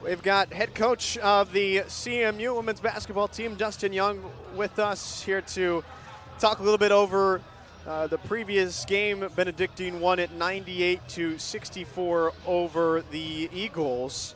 We've got head coach of the CMU women's basketball team, Dustin Young, with us here to talk a little bit over the previous game. Benedictine won it 98-64 over the Eagles.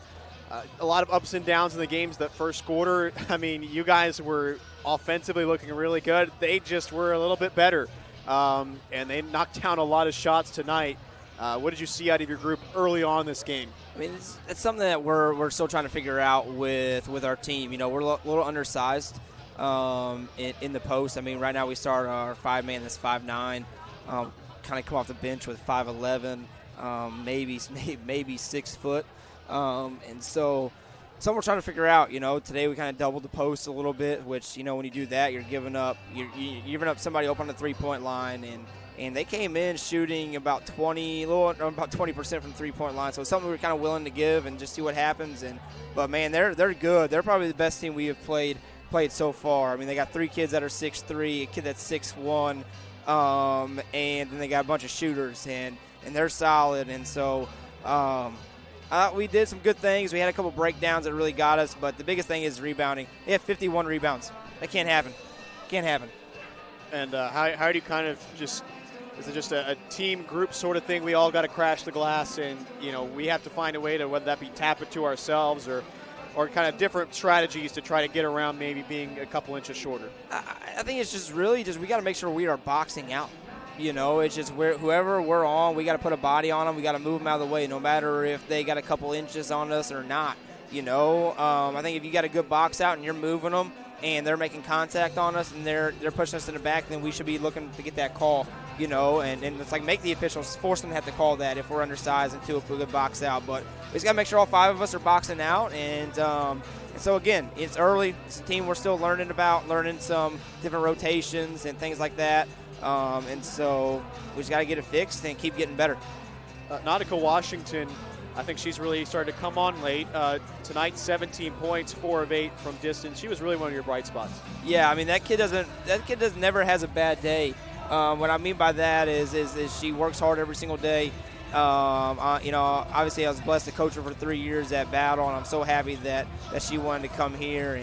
A lot of ups and downs in the games that first quarter. I mean, you guys were offensively looking really good. They just were a little bit better, and they knocked down a lot of shots tonight. What did you see out of your group early on this game? I mean, it's something that we're still trying to figure out with our team. You know, we're a little undersized in the post. I mean, right now we start our 5-man that's 5'9", kind of come off the bench with 5'11", maybe 6 foot. And so we're trying to figure out. You know, today we kind of doubled the post a little bit, which, you know, when you do that, you're giving up somebody open on the 3-point line, and they came in shooting about 20% from 3-point line. So it's something we're kind of willing to give and just see what happens. But man, they're good. They're probably the best team we have played so far. I mean, they got 3 kids that are 6'3", a kid that's 6'1", and then they got a bunch of shooters, and they're solid. And so we did some good things. We had a couple breakdowns that really got us, but the biggest thing is rebounding. They have 51 rebounds. That can't happen. And how do you kind of just – is it just a team group sort of thing? We all got to crash the glass, and, you know, we have to find a way to, whether that be tap it to ourselves or kind of different strategies to try to get around maybe being a couple inches shorter? I think it's just really just we got to make sure we are boxing out. You know, it's just whoever we're on, we got to put a body on them. We got to move them out of the way, no matter if they got a couple inches on us or not. You know, I think if you got a good box out and you're moving them and they're making contact on us and they're pushing us in the back, then we should be looking to get that call. You know, and it's like make the officials force them to have to call that if we're undersized into a good box out. But we just got to make sure all 5 of us are boxing out. And so, again, it's early. It's a team we're still learning some different rotations and things like that. And so we just got to get it fixed and keep getting better. Nautica Washington, I think she's really started to come on late. Tonight, 17 points, 4 of 8 from distance. She was really one of your bright spots. Yeah, I mean, that kid never has a bad day. What I mean by that is she works hard every single day. You know, obviously I was blessed to coach her for 3 years at Battle, and I'm so happy that she wanted to come here.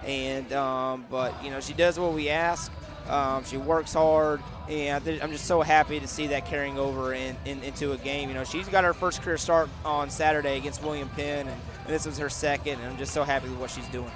But you know, she does what we ask. She works hard, and I'm just so happy to see that carrying over into a game. You know, she's got her first career start on Saturday against William Penn, and this was her second, and I'm just so happy with what she's doing.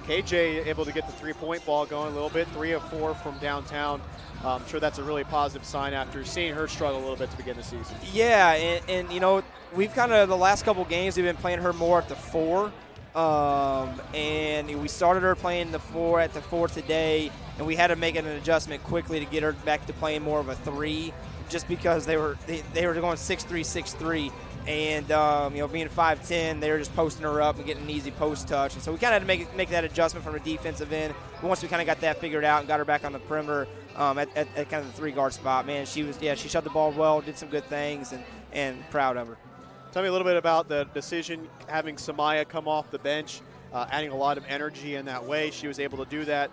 KJ able to get the 3-point ball going a little bit, 3 of 4 from downtown. I'm sure that's a really positive sign after seeing her struggle a little bit to begin the season. Yeah, and you know, we've kind of the last couple games we've been playing her more at the 4, and we started her playing the 4 at the 4 today, and we had to make an adjustment quickly to get her back to playing more of a 3, just because they were going 6'3", and you know, being 5'10", they were just posting her up and getting an easy post touch, and so we kind of had to make that adjustment from a defensive end. But once we kind of got that figured out and got her back on the perimeter at kind of the 3-guard spot, man, she shot the ball well, did some good things, and proud of her. Tell me a little bit about the decision having Samaya come off the bench, adding a lot of energy in that way. She was able to do that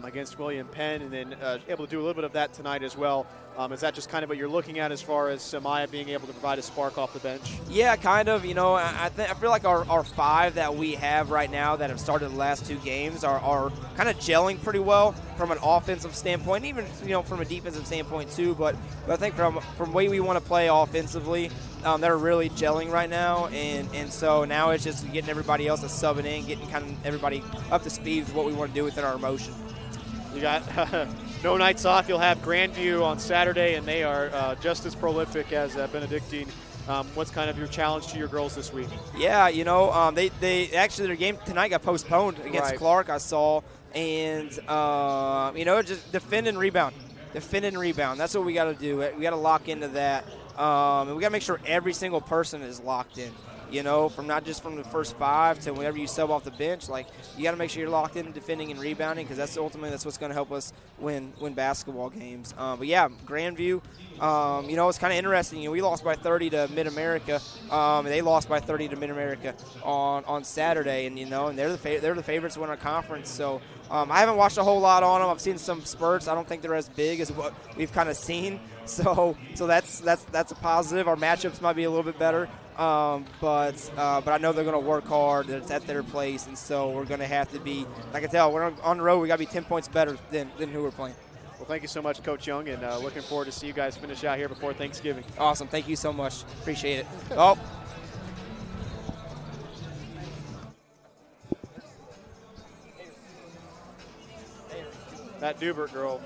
against William Penn, and then able to do a little bit of that tonight as well. Is that just kind of what you're looking at as far as Samaya being able to provide a spark off the bench? Yeah, kind of. You know, I feel like our 5 that we have right now that have started the last 2 games are kind of gelling pretty well from an offensive standpoint, even, you know, from a defensive standpoint too. But I think from the way we want to play offensively, they're really gelling right now, and so now it's just getting everybody else that's subbing in, getting kind of everybody up to speed with what we want to do within our motion. You got no nights off. You'll have Grandview on Saturday, and they are just as prolific as Benedictine. What's kind of your challenge to your girls this week? Yeah, you know, they actually their game tonight got postponed against Clark, I saw, and you know, just defend and rebound. That's what we got to do. We got to lock into that, and we got to make sure every single person is locked in. You know, from not just from the first 5 to whenever you sub off the bench, like, you got to make sure you're locked in defending and rebounding, because that's what's going to help us win basketball games. But yeah, Grandview, you know, it's kind of interesting. You know, we lost by 30 to Mid-America, and they lost by 30 to Mid-America on Saturday, and you know, and they're the favorites to win our conference. So I haven't watched a whole lot on them. I've seen some spurts. I don't think they're as big as what we've kind of seen. So that's a positive. Our matchups might be a little bit better, but I know they're going to work hard. It's at their place, and so we're going to have to be. I can tell we're on the road. We got to be 10 points better than who we're playing. Well, thank you so much, Coach Young, and looking forward to see you guys finish out here before Thanksgiving. Awesome. Thank you so much. Appreciate it. Oh. That Dubert girl.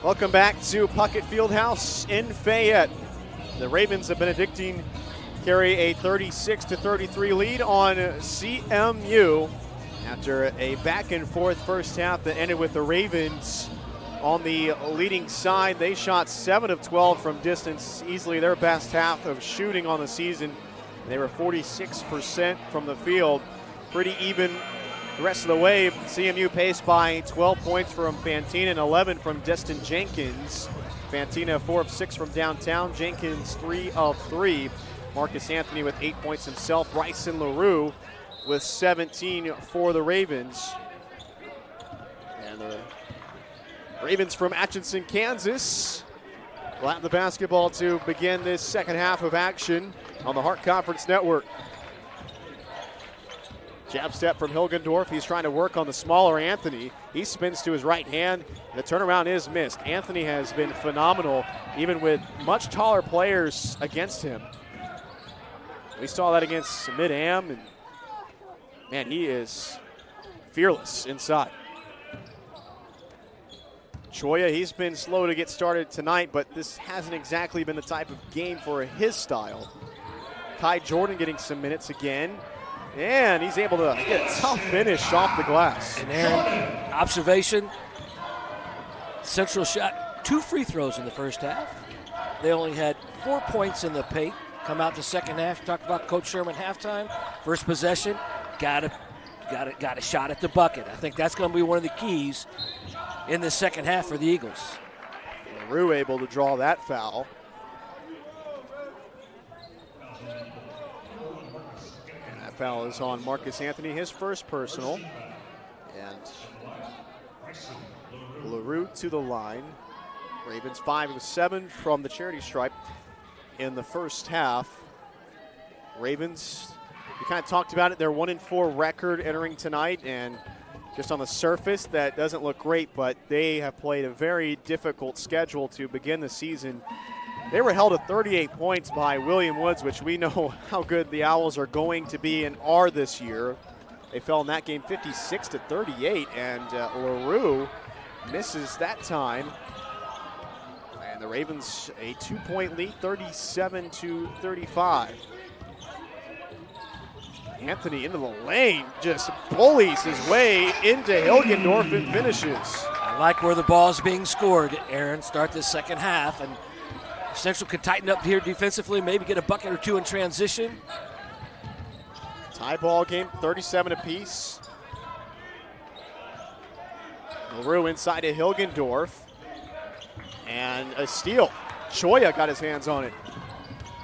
Welcome back to Puckett Fieldhouse in Fayette. The Ravens of Benedictine carry a 36-33 lead on CMU after a back-and-forth first half that ended with the Ravens on the leading side. They shot 7 of 12 from distance, easily their best half of shooting on the season. They were 46% from the field. Pretty even the rest of the way. CMU paced by 12 points from Fantina and 11 from Destin Jenkins. Fantina 4 of 6 from downtown. Jenkins 3 of 3. Marcus Anthony with 8 points himself. Bryson LaRue with 17 for the Ravens. And the Ravens from Atchison, Kansas will have the basketball to begin this second half of action on the Hart Conference Network. Jab step from Hilgendorf. He's trying to work on the smaller Anthony. He spins to his right hand. The turnaround is missed. Anthony has been phenomenal, even with much taller players against him. We saw that against Mid-Am, and man, he is fearless inside. Choya, he's been slow to get started tonight, but this hasn't exactly been the type of game for his style. Kai Jordan getting some minutes again. And he's able to get a tough finish off the glass. And Aaron, observation, Central shot 2 free throws in the first half. They only had 4 points in the paint. Come out the second half, talked about Coach Sherman halftime. First possession, got a shot at the bucket. I think that's going to be one of the keys in the second half for the Eagles. LaRue able to draw that foul. Foul is on Marcus Anthony, his first personal. And LaRue to the line. Ravens 5 of 7 from the charity stripe in the first half. Ravens, we kind of talked about it, their 1-4 record entering tonight, and just on the surface that doesn't look great, but they have played a very difficult schedule to begin the season. They were held to 38 points by William Woods, which we know how good the Owls are going to be and are this year. They fell in that game 56-38, and LaRue misses that time. And the Ravens a 2-point lead, 37-35. Anthony into the lane, just bullies his way into Hilgendorf and finishes. I like where the ball's being scored, Aaron. Start this second half, and Central can tighten up here defensively, maybe get a bucket or two in transition. Tie ball game, 37 apiece. LaRue inside to Hilgendorf. And a steal. Choya got his hands on it.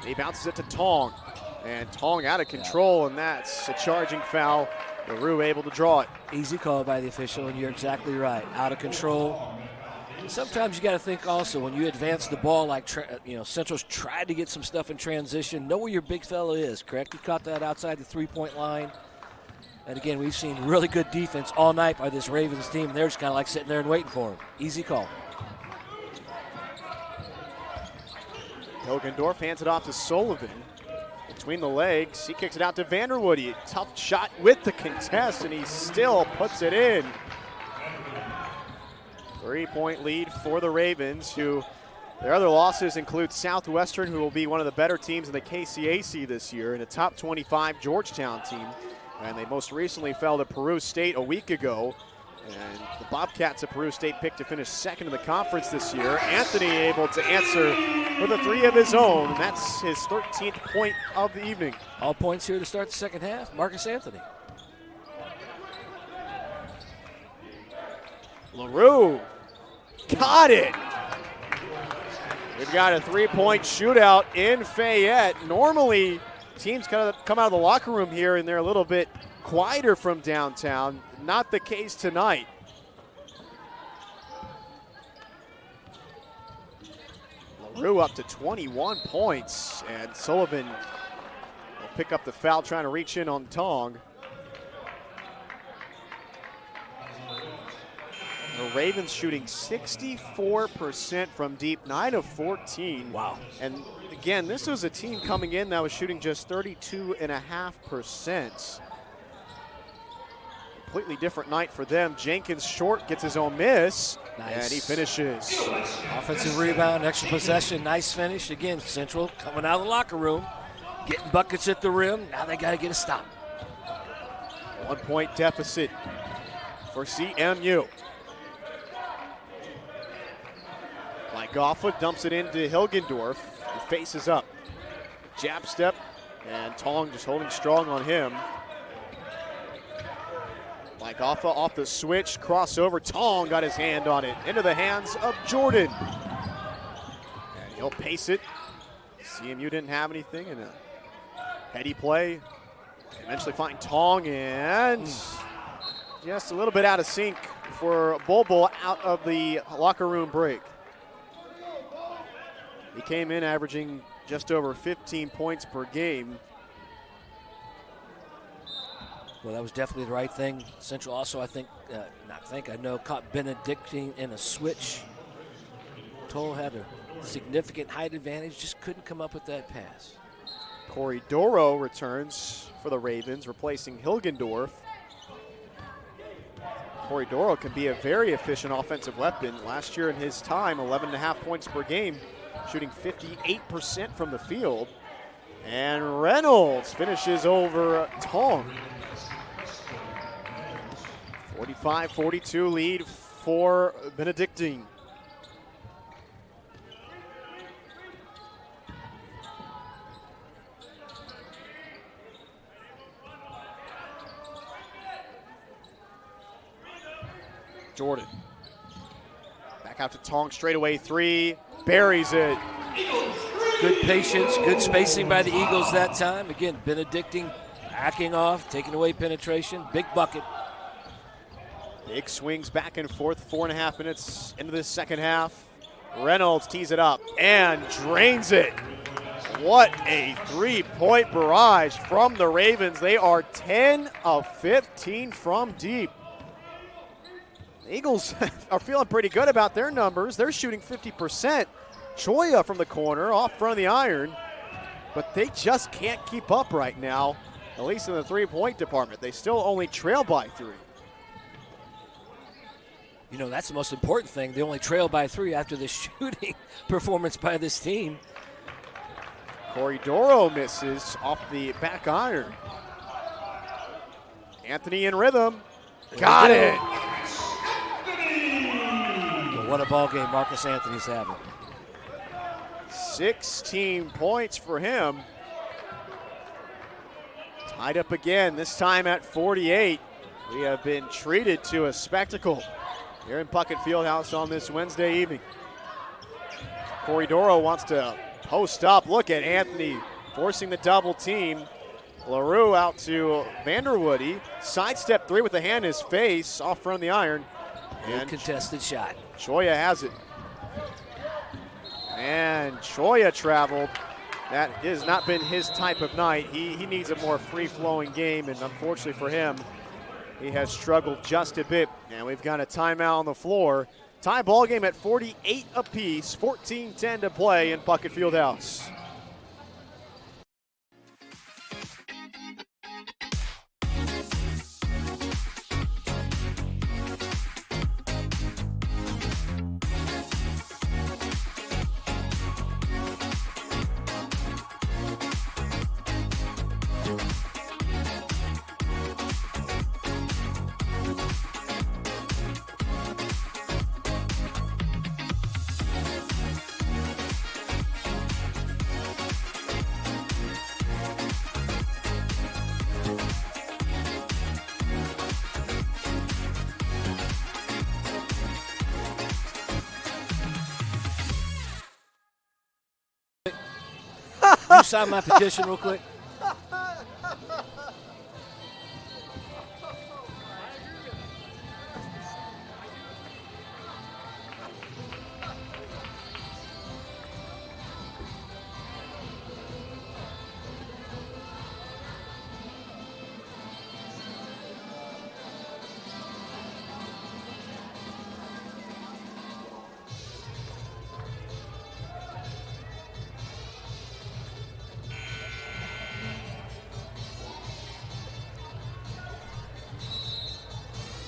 He bounces it to Tong. And Tong out of control, and that's a charging foul. LaRue able to draw it. Easy call by the official, and you're exactly right. Out of control. Sometimes you got to think also when you advance the ball, like Central's tried to get some stuff in transition. Know where your big fella is, correct? He caught that outside the three-point line. And again, we've seen really good defense all night by this Ravens team, and they're just kind of like sitting there and waiting for him. Easy call. Hilgendorf hands it off to Sullivan. Between the legs, he kicks it out to Vanderwoody. Tough shot with the contest, and he still puts it in. 3-point lead for the Ravens, who their other losses include Southwestern, who will be one of the better teams in the KCAC this year, and a top 25 Georgetown team. And they most recently fell to Peru State a week ago. And the Bobcats of Peru State picked to finish second in the conference this year. Anthony able to answer with a three of his own, and that's his 13th point of the evening. All points here to start the second half, Marcus Anthony. LaRue got it. We've got a three-point shootout in Fayette. Normally, teams kind of come out of the locker room here and they're a little bit quieter from downtown. Not the case tonight. LaRue up to 21 points, and Sullivan will pick up the foul trying to reach in on Tong. The Ravens shooting 64% from deep, 9 of 14. Wow. And again, this was a team coming in that was shooting just 32.5%. Completely different night for them. Jenkins short gets his own miss, nice. And he finishes. Offensive rebound, extra possession, nice finish. Again, Central coming out of the locker room, getting buckets at the rim. Now they got to get a stop. 1-point deficit for CMU. Goffa dumps it into Hilgendorf. He faces up. Jab step, and Tong just holding strong on him. Goffa off the switch, crossover. Tong got his hand on it. Into the hands of Jordan. And he'll pace it. CMU didn't have anything, and a heady play. Eventually find Tong, and just a little bit out of sync for Bulbul out of the locker room break. He came in averaging just over 15 points per game. Well, that was definitely the right thing. Central also, I know, caught Benedictine in a switch. Toll had a significant height advantage, just couldn't come up with that pass. Corey Doro returns for the Ravens, replacing Hilgendorf. Corey Doro can be a very efficient offensive weapon. Last year in his time, 11.5 points per game, shooting 58% from the field. And Reynolds finishes over Tong. 45-42 lead for Benedictine. Jordan. Back out to Tong, straightaway three, buries it. Good patience, good spacing by the Eagles that time. Again, Benedictine backing off, taking away penetration, big bucket. Big swings back and forth, 4.5 minutes into the second half. Reynolds tees it up and drains it. What a three-point barrage from the Ravens. They are 10 of 15 from deep. The Eagles are feeling pretty good about their numbers. They're shooting 50%. Choya from the corner, off front of the iron. But they just can't keep up right now, at least in the three-point department. They still only trail by 3. You know, that's the most important thing. They only trail by 3 after the shooting performance by this team. Corridoro misses off the back iron. Anthony in rhythm. Got it. Well, what a ball game Marcus Anthony's having. 16 points for him. Tied up again, this time at 48. We have been treated to a spectacle here in Puckett Fieldhouse on this Wednesday evening. Corridoro wants to post up. Look at Anthony forcing the double team. LaRue out to Vanderwoody. Sidestep 3 with the hand in his face, off from the iron. And contested shot. Choya has it. And Choya traveled. That has not been his type of night. He needs a more free-flowing game, and unfortunately for him, he has struggled just a bit. And we've got a timeout on the floor. Tie ball game at 48 apiece, 14-10 to play in Puckett Fieldhouse. You sign my petition real quick?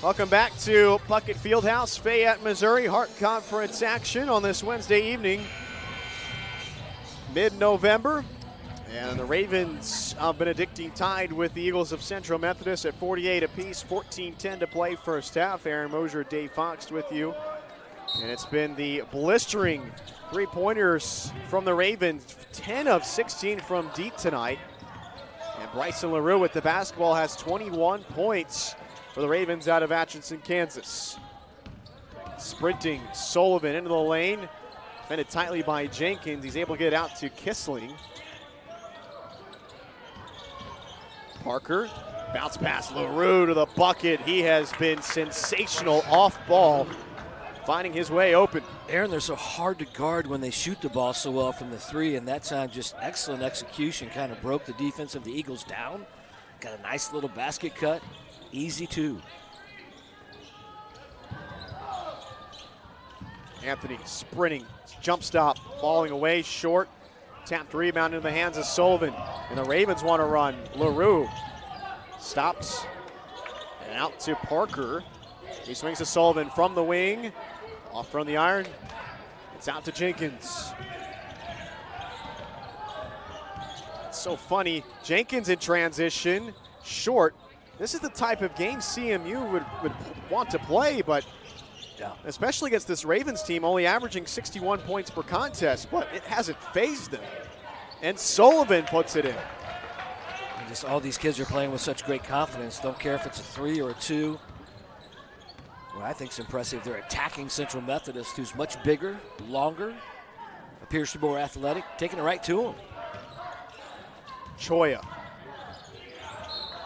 Welcome back to Puckett Fieldhouse, Fayette, Missouri. Heart Conference action on this Wednesday evening, mid-November. And the Ravens of Benedictine tied with the Eagles of Central Methodist at 48 apiece, 14-10 to play first half. Aaron Mosier, Dave Fox with you. And it's been the blistering three-pointers from the Ravens, 10 of 16 from deep tonight. And Bryson LaRue with the basketball has 21 points for the Ravens out of Atchison, Kansas. Sprinting Sullivan into the lane, defended tightly by Jenkins. He's able to get out to Kissling. Parker, bounce pass LaRue to the bucket. He has been sensational off ball, finding his way open. Aaron, they're so hard to guard when they shoot the ball so well from the 3, and that time just excellent execution kind of broke the defense of the Eagles down. Got a nice little basket cut. Easy 2. Anthony sprinting, jump stop, falling away short. Tapped rebound into the hands of Sullivan. And the Ravens want to run. LaRue stops. And out to Parker. He swings to Sullivan from the wing. Off from the iron. It's out to Jenkins. It's so funny. Jenkins in transition. Short. This is the type of game CMU would want to play, but especially against this Ravens team, only averaging 61 points per contest, but it hasn't fazed them. And Sullivan puts it in. And just all these kids are playing with such great confidence. Don't care if it's a 3 or a 2. What I think is impressive, they're attacking Central Methodist, who's much bigger, longer, appears to be more athletic, taking it right to him. Choya.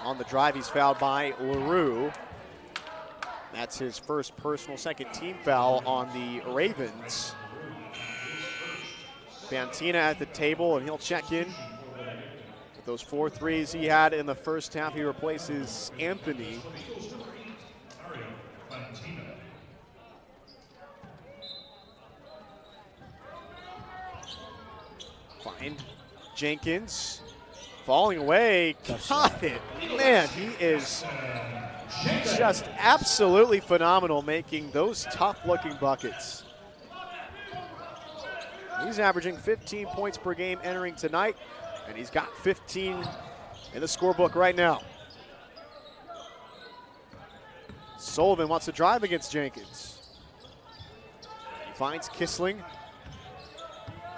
On the drive, he's fouled by LaRue. That's his first personal, second team foul on the Ravens. Fantina at the table, and he'll check in. With those 4 threes he had in the first half, he replaces Anthony. Find Jenkins. Falling away, got it. Man, he is Just absolutely phenomenal making those tough-looking buckets. He's averaging 15 points per game entering tonight, and he's got 15 in the scorebook right now. Sullivan wants to drive against Jenkins. He finds Kissling.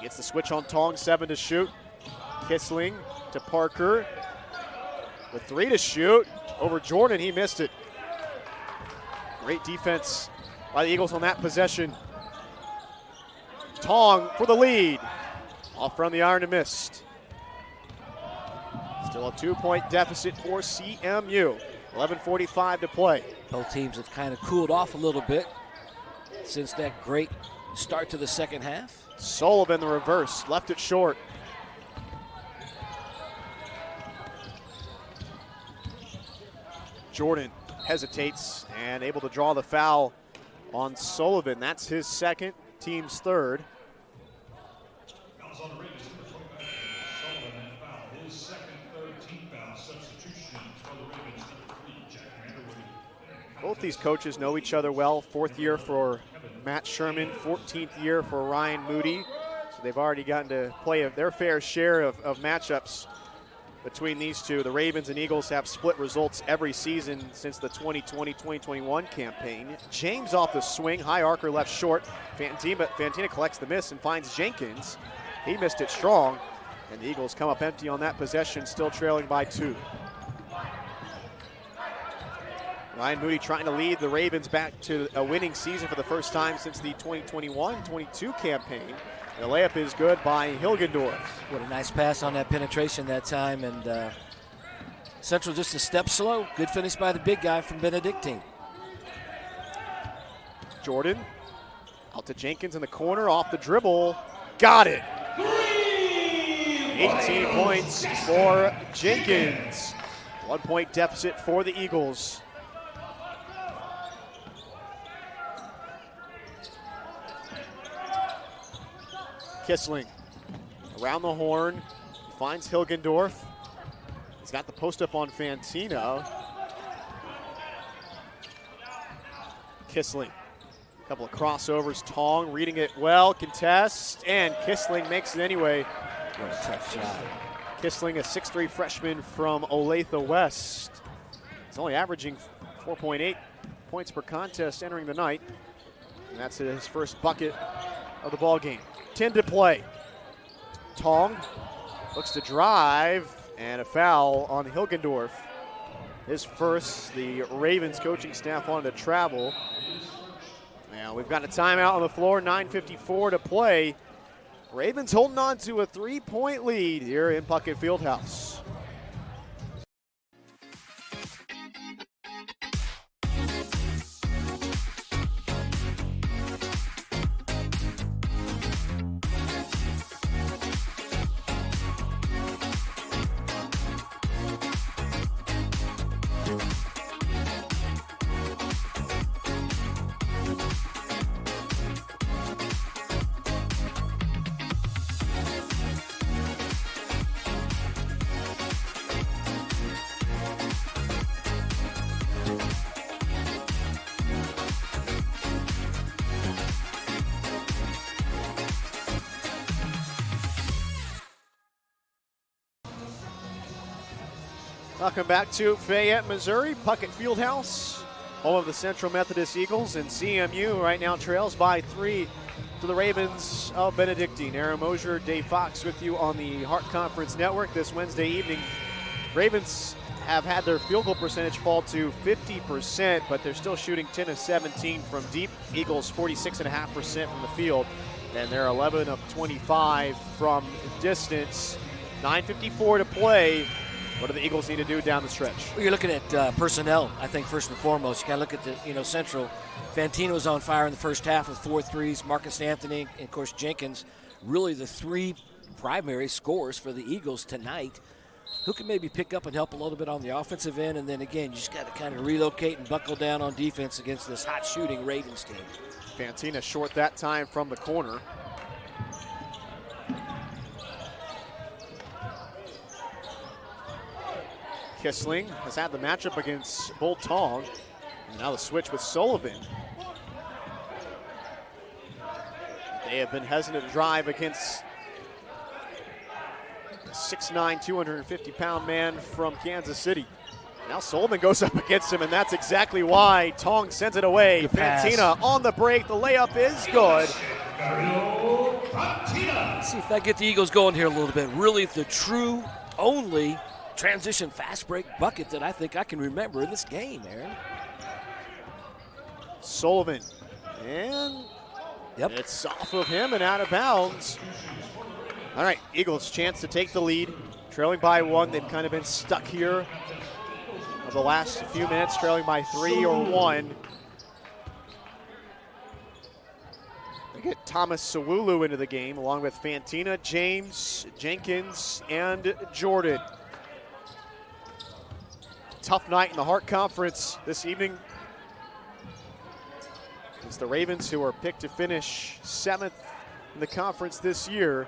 Gets the switch on Tong, 7 to shoot. Kissling to Parker with 3 to shoot. Over Jordan, he missed it. Great defense by the Eagles on that possession. Tong for the lead. Off from the iron and missed. Still a 2-point deficit for CMU. 11:45 to play. Both teams have kind of cooled off a little bit since that great start to the second half. Sullivan the reverse, left it short. Jordan hesitates and able to draw the foul on Sullivan. That's his second, team's third. Both these coaches know each other well. Fourth year for Matt Sherman, 14th year for Ryan Moody. So they've already gotten to play their fair share of matchups between these two. The Ravens and Eagles have split results every season since the 2020-2021 campaign. James off the swing, high arcer left short. Fantina collects the miss and finds Jenkins. He missed it strong, and the Eagles come up empty on that possession, still trailing by 2. Ryan Moody trying to lead the Ravens back to a winning season for the first time since the 2021-22 campaign. The layup is good by Hilgendorf. What a nice pass on that penetration that time, and Central just a step slow. Good finish by the big guy from Benedictine. Jordan out to Jenkins in the corner, off the dribble, got it. 18 points for Jenkins. 1-point deficit for the Eagles. Kissling around the horn, finds Hilgendorf. He's got the post up on Fantino. Kissling, a couple of crossovers. Tong reading it well, contest, and Kissling makes it anyway. What a tough shot. Kissling, a 6'3" freshman from Olathe West. He's only averaging 4.8 points per contest entering the night, and that's his first bucket of the ball game. 10 to play. Tong looks to drive, and a foul on Hilgendorf. His first. The Ravens coaching staff wanted to travel. Now we've got a timeout on the floor, 9:54 to play. Ravens holding on to a 3-point lead here in Puckett Fieldhouse. Welcome back to Fayette, Missouri, Puckett Fieldhouse, home of the Central Methodist Eagles, and CMU right now trails by 3 to the Ravens of Benedictine. Aaron Mosier, Dave Fox with you on the Hart Conference Network this Wednesday evening. Ravens have had their field goal percentage fall to 50%, but they're still shooting 10 of 17 from deep. Eagles 46.5% from the field, and they're 11 of 25 from distance. 9:54 to play. What do the Eagles need to do down the stretch? Well, you're looking at personnel, I think, first and foremost. You got to look at the, Central. Fantino was on fire in the first half with 4 threes. Marcus Anthony, and, of course, Jenkins, really the 3 primary scorers for the Eagles tonight. Who can maybe pick up and help a little bit on the offensive end? And then, again, you just got to kind of relocate and buckle down on defense against this hot-shooting Ravens team. Fantina short that time from the corner. Kissling has had the matchup against Bull Tong. And now the switch with Sullivan. They have been hesitant to drive against the 6'9", 250-pound man from Kansas City. Now Sullivan goes up against him, and that's exactly why Tong sends it away. Fantina on the break. The layup is good. Let's see if I get the Eagles going here a little bit. Really the true only transition fast break bucket that I think I can remember in this game, Aaron. Sullivan, and it's off of him and out of bounds. All right, Eagles chance to take the lead. Trailing by 1, they've kind of been stuck here of the last few minutes, trailing by 3 or 1. They get Thomas Sawulu into the game along with Fantina, James, Jenkins, and Jordan. Tough night in the Hart Conference this evening. It's the Ravens who are picked to finish 7th in the conference this year.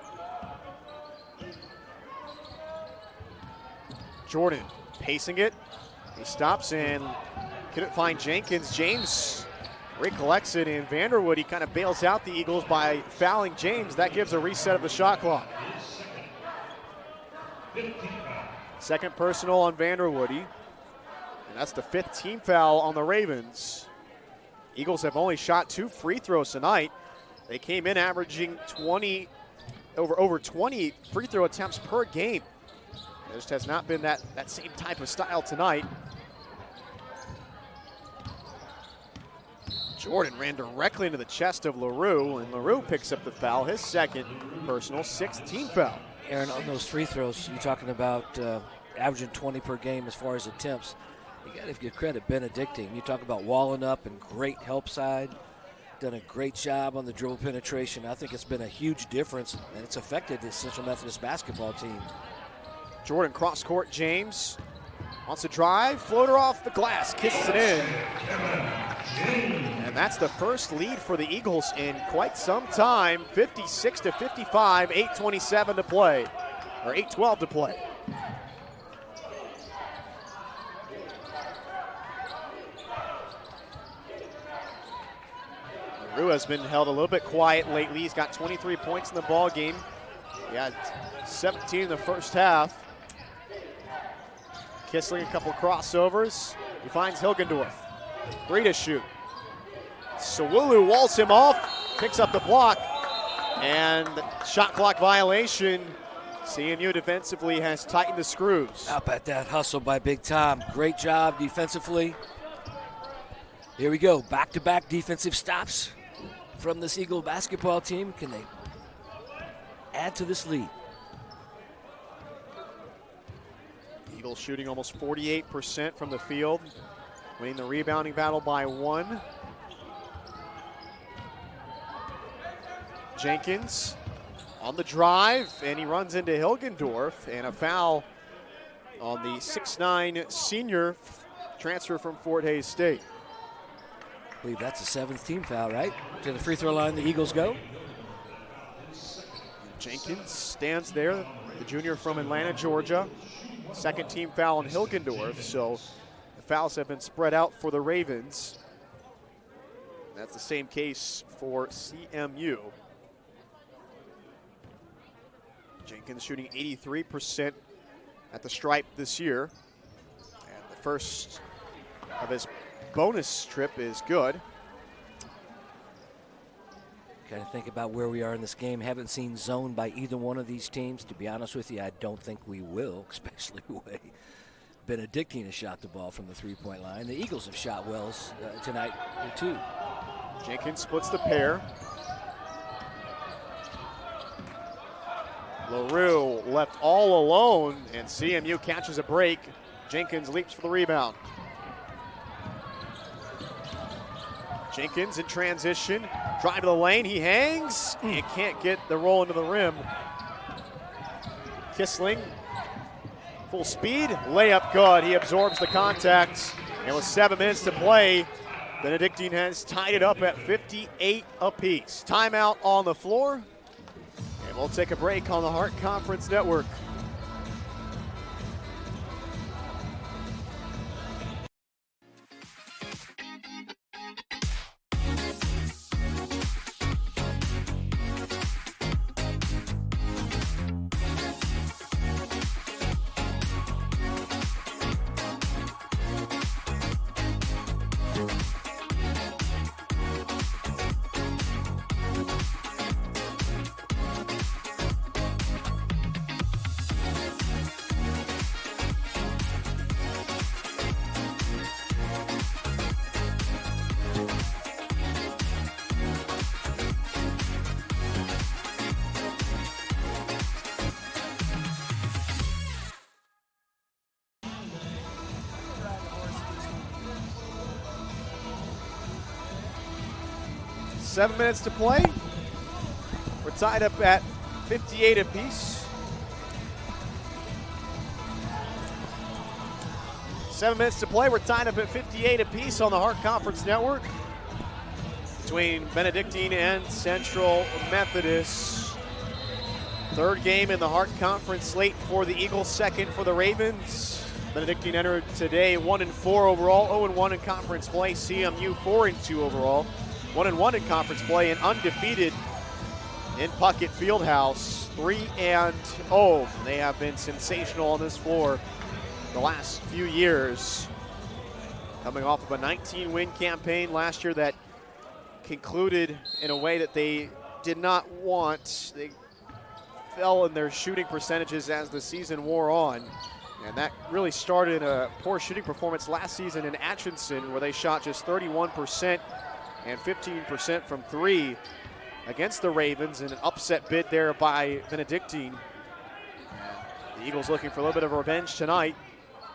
Jordan pacing it. He stops and couldn't find Jenkins. James recollects it, and Vanderwood, he kind of bails out the Eagles by fouling James. That gives a reset of the shot clock. Second personal on Vanderwoody, and that's the 5th team foul on the Ravens. Eagles have only shot 2 free throws tonight. They came in averaging over 20 free throw attempts per game. There just has not been that same type of style tonight. Jordan ran directly into the chest of LaRue, and LaRue picks up the foul, his second personal, 6th team foul. Aaron, on those free throws, you're talking about averaging 20 per game as far as attempts. You got to give credit Benedictine. You talk about walling up and great help side. Done a great job on the dribble penetration. I think it's been a huge difference, and it's affected the Central Methodist basketball team. Jordan cross court, James wants to drive, floater off the glass, kisses it in. And that's the first lead for the Eagles in quite some time. 56-55, 8:27 to play, or 8:12 to play. LaRue has been held a little bit quiet lately. He's got 23 points in the ball game. He had 17 in the first half. Kissling a couple crossovers. He finds Hilgendorf. 3 to shoot. Sawulu walls him off, picks up the block, and shot clock violation. CMU defensively has tightened the screws. How about that hustle by Big Tom? Great job defensively. Here we go, back-to-back defensive stops from this Eagle basketball team. Can they add to this lead? Eagles shooting almost 48% from the field, winning the rebounding battle by 1. Jenkins on the drive, and he runs into Hilgendorf, and a foul on the 6'9" senior transfer from Fort Hays State. I believe that's a 7th team foul, right? To the free throw line, the Eagles go. Jenkins stands there, the junior from Atlanta, Georgia. 2nd team foul on Hilgendorf, so the fouls have been spread out for the Ravens. That's the same case for CMU. Jenkins shooting 83% at the stripe this year. And the first of his bonus trip is good. Got to think about where we are in this game. Haven't seen zone by either one of these teams. To be honest with you, I don't think we will, especially the way Benedictine has shot the ball from the three-point line. The Eagles have shot well tonight, too. Jenkins splits the pair. LaRue left all alone, and CMU catches a break. Jenkins leaps for the rebound. Jenkins in transition, drive to the lane, he hangs, and can't get the roll into the rim. Kissling, full speed, layup good. He absorbs the contact, and with 7 minutes to play, Benedictine has tied it up at 58 apiece. Timeout on the floor, and we'll take a break on the Hart Conference Network. 7 minutes to play. We're tied up at 58 apiece. 7 minutes to play. We're tied up at 58 apiece on the Hart Conference Network between Benedictine and Central Methodist. Third game in the Hart Conference slate for the Eagles, second for the Ravens. Benedictine entered today 1-4 overall, 0-1 in conference play. CMU 4-2 overall, 1-1 in conference play, and undefeated in Puckett Fieldhouse, 3-0. They have been sensational on this floor the last few years, coming off of a 19-win campaign last year that concluded in a way that they did not want. They fell in their shooting percentages as the season wore on, and that really started in a poor shooting performance last season in Atchison, where they shot just 31% and 15% from three against the Ravens in an upset bid there by Benedictine. The Eagles looking for a little bit of revenge tonight.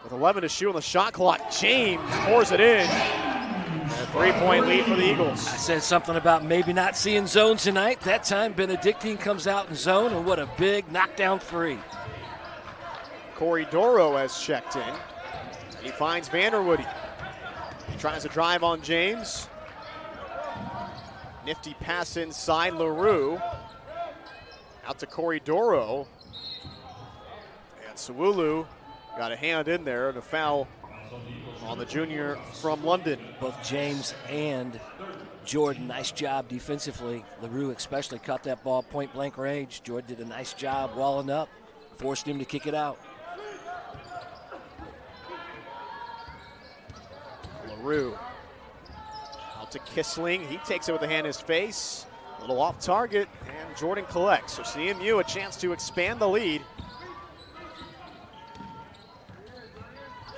With 11 to shoot on the shot clock, James pours it in. A 3-point lead for the Eagles. I said something about maybe not seeing zone tonight. That time Benedictine comes out in zone, and what a big knockdown three. Corey Doro has checked in. He finds Vanderwoody. He tries to drive on James. Nifty pass inside LaRue. Out to Corey Doro. And Sawulu got a hand in there and a foul on the junior from London. Both James and Jordan, nice job defensively. LaRue especially caught that ball point blank range. Jordan did a nice job walling up, forced him to kick it out. LaRue out to Kissling. He takes it with a hand in his face. A little off target, and Jordan collects. So CMU a chance to expand the lead.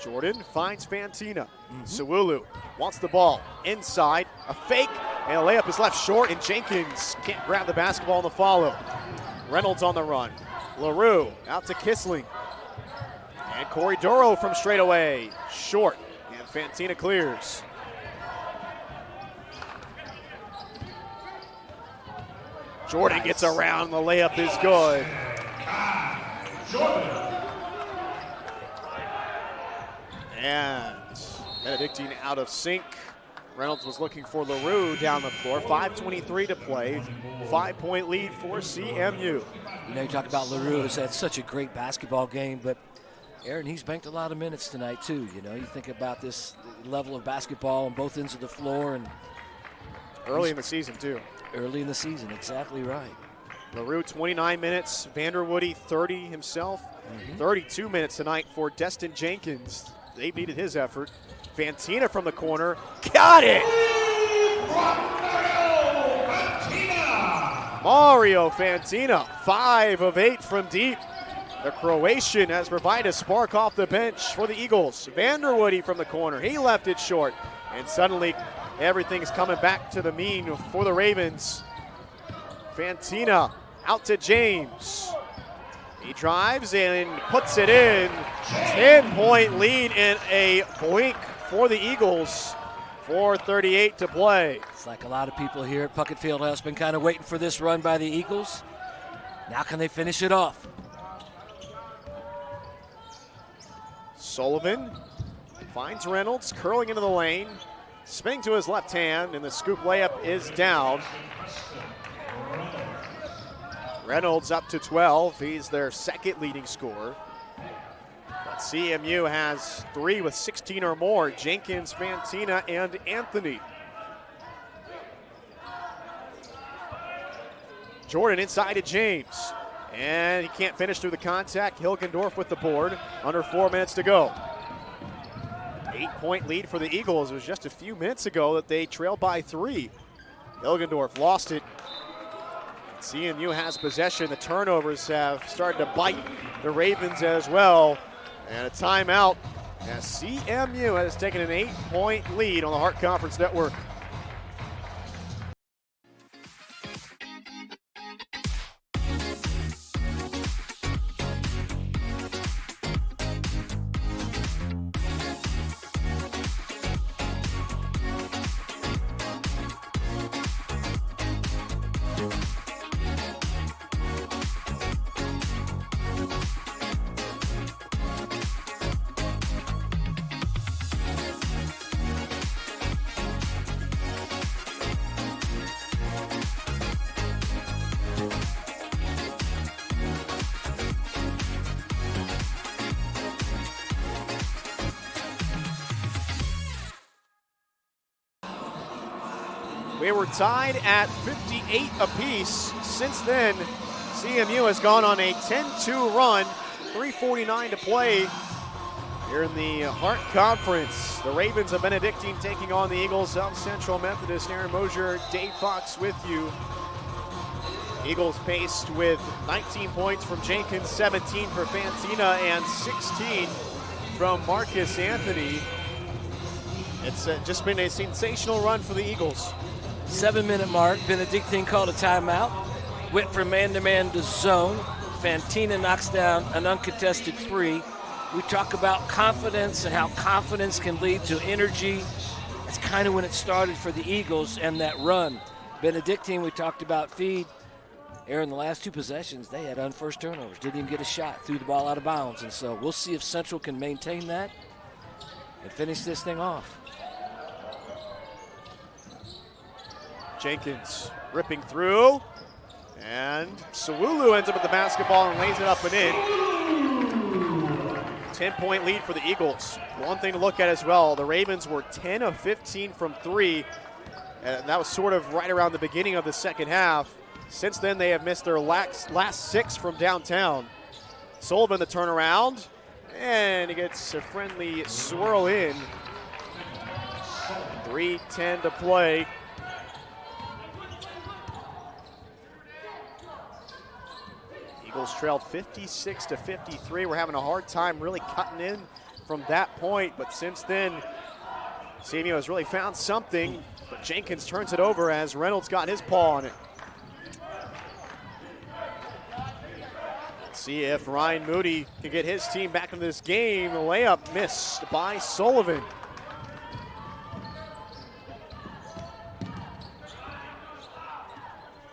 Jordan finds Fantina. Sawulu wants the ball inside. A fake, and a layup is left short, and Jenkins can't grab the basketball on the follow. Reynolds on the run. LaRue out to Kissling. And Corey Doro from straight away. Short, and Fantina clears. Jordan gets around, the layup is good. And Benedictine out of sync. Reynolds was looking for LaRue down the floor. 5:23 to play. 5-point lead for CMU. You know, you talk about LaRue has had such a great basketball game, but Aaron, he's banked a lot of minutes tonight too. You know, you think about this level of basketball on both ends of the floor, and early in the season too. Early in the season, exactly right. LaRue 29 minutes, Vanderwoody 30 himself. 32 minutes tonight for Destin Jenkins. They needed his effort. Fantina from the corner, got it! Mario Fantina, 5 of 8 from deep. The Croatian has provided a spark off the bench for the Eagles. Vanderwoody from the corner, he left it short. And suddenly everything's coming back to the mean for the Ravens. Fantina out to James. He drives and puts it in. 10-point lead in a blink for the Eagles. 4:38 to play. It's like a lot of people here at Puckett Fieldhouse been kind of waiting for this run by the Eagles. Now can they finish it off? Sullivan finds Reynolds, curling into the lane. Spinning to his left hand, and the scoop layup is down. Reynolds up to 12. He's their second leading scorer. But CMU has 3 with 16 or more. Jenkins, Fantina, and Anthony. Jordan inside to James. And he can't finish through the contact. Hilgendorf with the board. Under 4 minutes to go. 8-point lead for the Eagles. It was just a few minutes ago that they trailed by 3. Hilgendorf lost it. CMU has possession. The turnovers have started to bite the Ravens as well. And a timeout as CMU has taken an 8-point lead on the Hart Conference Network. We were tied at 58 apiece. Since then, CMU has gone on a 10-2 run, 3:49 to play here in the Hart Conference. The Ravens of Benedictine taking on the Eagles of Central Methodist. Aaron Mosier, Dave Fox with you. Eagles paced with 19 points from Jenkins, 17 for Fantina, and 16 from Marcus Anthony. It's just been a sensational run for the Eagles. 7-minute mark, Benedictine called a timeout. Went from man-to-man to zone. Fantina knocks down an uncontested three. We talk about confidence and how confidence can lead to energy. That's kind of when it started for the Eagles and that run. Benedictine, we talked about feed. Aaron, the last two possessions, they had unforced turnovers. Didn't even get a shot, threw the ball out of bounds. And so we'll see if Central can maintain that and finish this thing off. Jenkins ripping through, and Sawulu ends up with the basketball and lays it up and in. 10-point lead for the Eagles. One thing to look at as well, the Ravens were 10 of 15 from three, and that was sort of right around the beginning of the second half. Since then, they have missed their last 6 from downtown. Sullivan the turnaround, and he gets a friendly swirl in. 3:10 to play. Eagles trailed 56-53. We're having a hard time really cutting in from that point, but since then, CMU has really found something, but Jenkins turns it over as Reynolds got his paw on it. Let's see if Ryan Moody can get his team back into this game. The layup missed by Sullivan.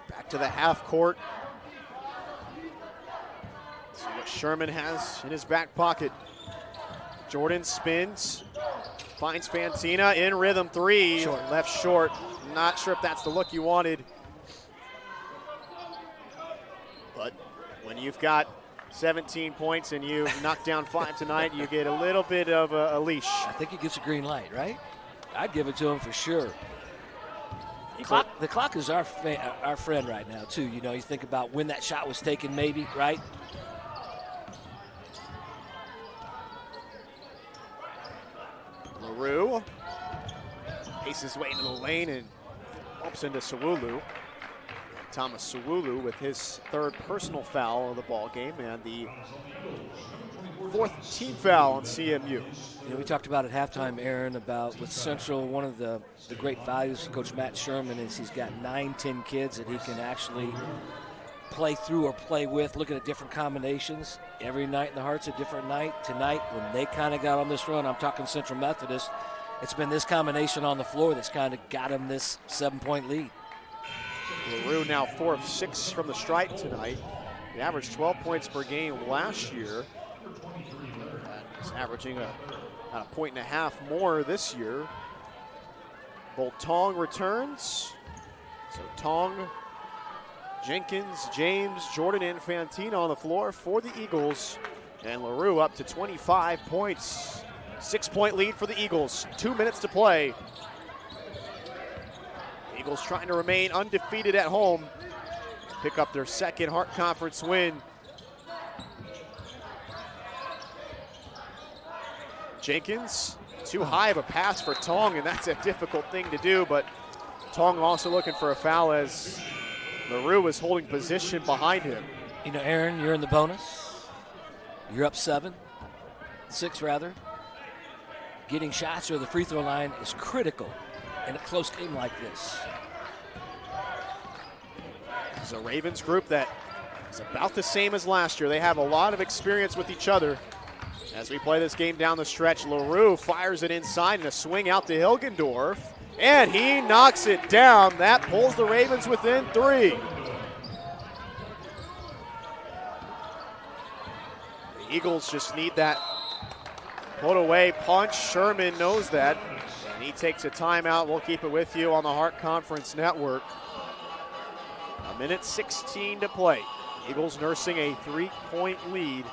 Back to the half court. See what Sherman has in his back pocket. Jordan spins, finds Fantina in rhythm three, left short. Not sure if that's the look you wanted. But when you've got 17 points and you've knocked down 5 tonight, you get a little bit of a leash. I think he gets a green light, right? I'd give it to him for sure. The clock is our friend right now, too. You know, you think about when that shot was taken, maybe, right? LaRue paces his way into the lane and bumps into Sawulu. Thomas Sawulu with his third personal foul of the ball game and the fourth team foul on CMU. You know, we talked about at halftime, Aaron, about with Central, one of the great values of Coach Matt Sherman is he's got 9-10 kids that he can actually play through or play with, looking at different combinations. Every night in the Heart's a different night. Tonight, when they kind of got on this run, I'm talking Central Methodist, it's been this combination on the floor that's kind of got him this 7-point lead. LaRue now 4 of 6 from the stripe tonight. He averaged 12 points per game last year. He's averaging about a point and a half more this year. Boltong returns. So Tong, Jenkins, James, Jordan, and Fantina on the floor for the Eagles. And LaRue up to 25 points. 6-point lead for the Eagles. 2 minutes to play. Eagles trying to remain undefeated at home. Pick up their second Hart Conference win. Jenkins, too high of a pass for Tong, and that's a difficult thing to do, but Tong also looking for a foul as LaRue is holding position behind him. You know, Aaron, you're in the bonus. You're up 6 rather. Getting shots or the free throw line is critical in a close game like this. It's a Ravens group that is about the same as last year. They have a lot of experience with each other. As we play this game down the stretch, LaRue fires it inside and a swing out to Hilgendorf, and he knocks it down. That pulls the Ravens within 3. The Eagles just need that put away punch. Sherman knows that, and he takes a timeout. We'll keep it with you on the Hart Conference Network. 1:16 to play. Eagles nursing a 3-point lead.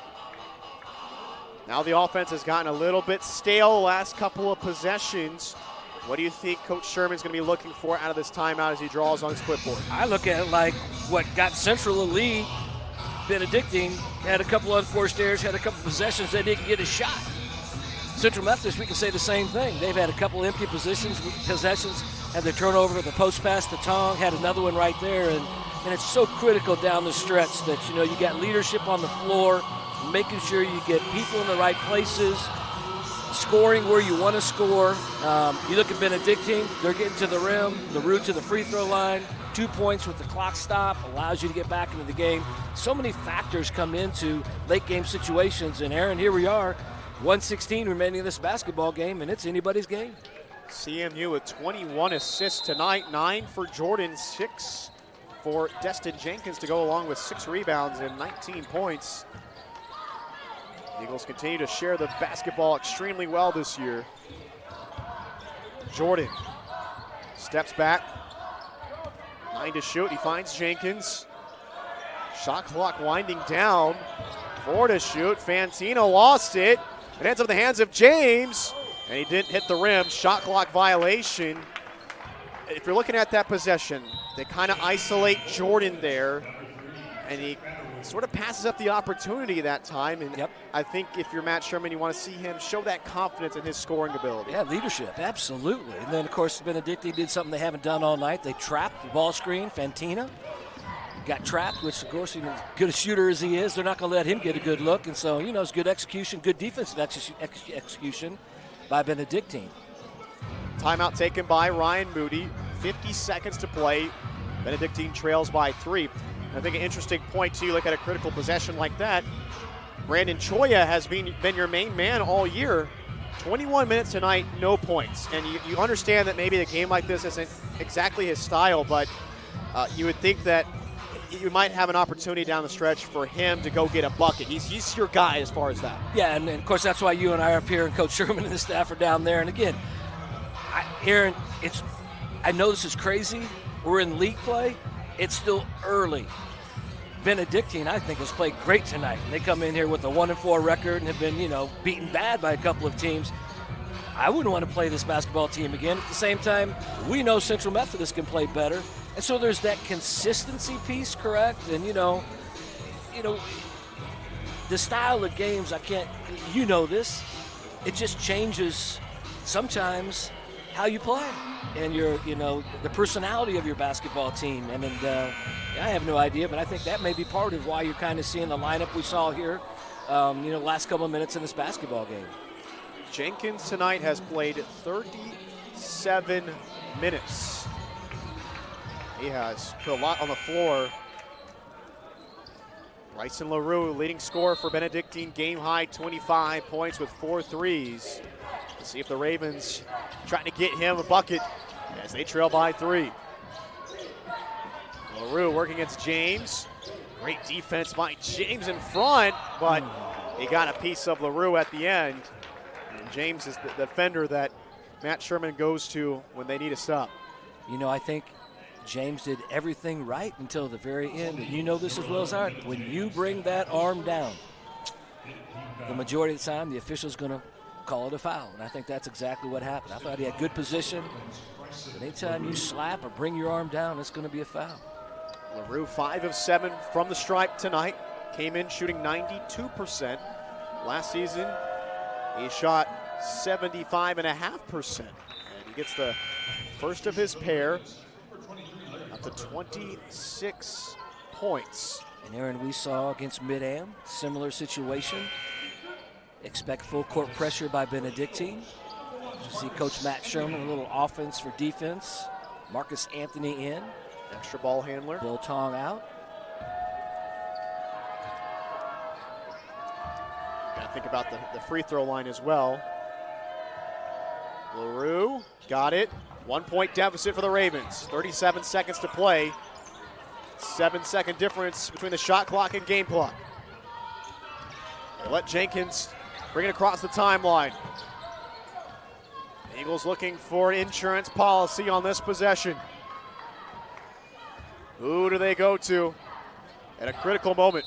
Now the offense has gotten a little bit stale the last couple of possessions. What do you think Coach Sherman's going to be looking for out of this timeout as he draws on his clipboard? I look at it like what got Central a lead. Benedictine had a couple unforced errors, had a couple possessions they didn't get a shot. Central Methodist, we can say the same thing. They've had a couple empty possessions, had their turnover, the post pass to Tong, had another one right there, and it's so critical down the stretch that, you know, you got leadership on the floor, making sure you get people in the right places, scoring where you want to score. You look at Benedictine, they're getting to the rim, the route to the free throw line, 2 points with the clock stop, allows you to get back into the game. So many factors come into late game situations, and Aaron, here we are, 1:16 remaining in this basketball game, and it's anybody's game. CMU with 21 assists tonight, 9 for Jordan, 6 for Destin Jenkins to go along with 6 rebounds and 19 points. Eagles continue to share the basketball extremely well this year. Jordan steps back, 9 to shoot, he finds Jenkins. Shot clock winding down, 4 to shoot, Fantino lost it. It ends up in the hands of James, and he didn't hit the rim. Shot clock violation. If you're looking at that possession, they kind of isolate Jordan there, and he sort of passes up the opportunity that time. And I think if you're Matt Sherman, you want to see him show that confidence in his scoring ability. Yeah, leadership, absolutely. And then, of course, Benedictine did something they haven't done all night. They trapped the ball screen. Fantina got trapped, which, of course, you know, as good a shooter as he is, they're not going to let him get a good look. And so, you know, it's good execution, good defensive execution by Benedictine. Timeout taken by Ryan Moody. 50 seconds to play. Benedictine trails by 3. I think an interesting point, too, look at a critical possession like that. Brandon Choya has been your main man all year. 21 minutes tonight, no points. And you understand that maybe a game like this isn't exactly his style, but you would think that you might have an opportunity down the stretch for him to go get a bucket. He's your guy as far as that. Yeah, and of course that's why you and I are up here, and Coach Sherman and the staff are down there. And again, Aaron, I know this is crazy. We're in league play. It's still early. Benedictine, I think, has played great tonight. They come in here with a 1-4 record and have been, you know, beaten bad by a couple of teams. I wouldn't want to play this basketball team again. At the same time, we know Central Methodist can play better. And so there's that consistency piece, correct? And, you know, the style of games, you know this, it just changes sometimes how you play and the personality of your basketball team. And I have no idea, but I think that may be part of why you're kind of seeing the lineup we saw here, last couple of minutes in this basketball game. Jenkins tonight has played 37 minutes. He has put a lot on the floor. Bryson LaRue, leading scorer for Benedictine, game high 25 points with 4 threes. Let's see if the Ravens trying to get him a bucket as they trail by 3. LaRue working against James. Great defense by James in front, but he got a piece of LaRue at the end. And James is the defender that Matt Sherman goes to when they need a stop. You know, I think James did everything right until the very end. And you know this as well as I. When you bring that arm down, the majority of the time the official's going to call it a foul. And I think that's exactly what happened. I thought he had good position. But anytime you slap or bring your arm down, it's going to be a foul. LaRue 5 of 7 from the stripe tonight. Came in shooting 92%. Last season, he shot 75.5%. And he gets the first of his pair, up to 26 points. And Aaron, we saw against Mid-Am, similar situation. Expect full court pressure by Benedictine. You see Coach Matt Sherman, a little offense for defense. Marcus Anthony in. Extra ball handler. Bill Tong out. Got to think about the free throw line as well. LaRue got it. 1-point deficit for the Ravens. 37 seconds to play. 7-second difference between the shot clock and game clock. They let Jenkins bring it across the timeline. Eagles looking for insurance policy on this possession. Who do they go to at a critical moment?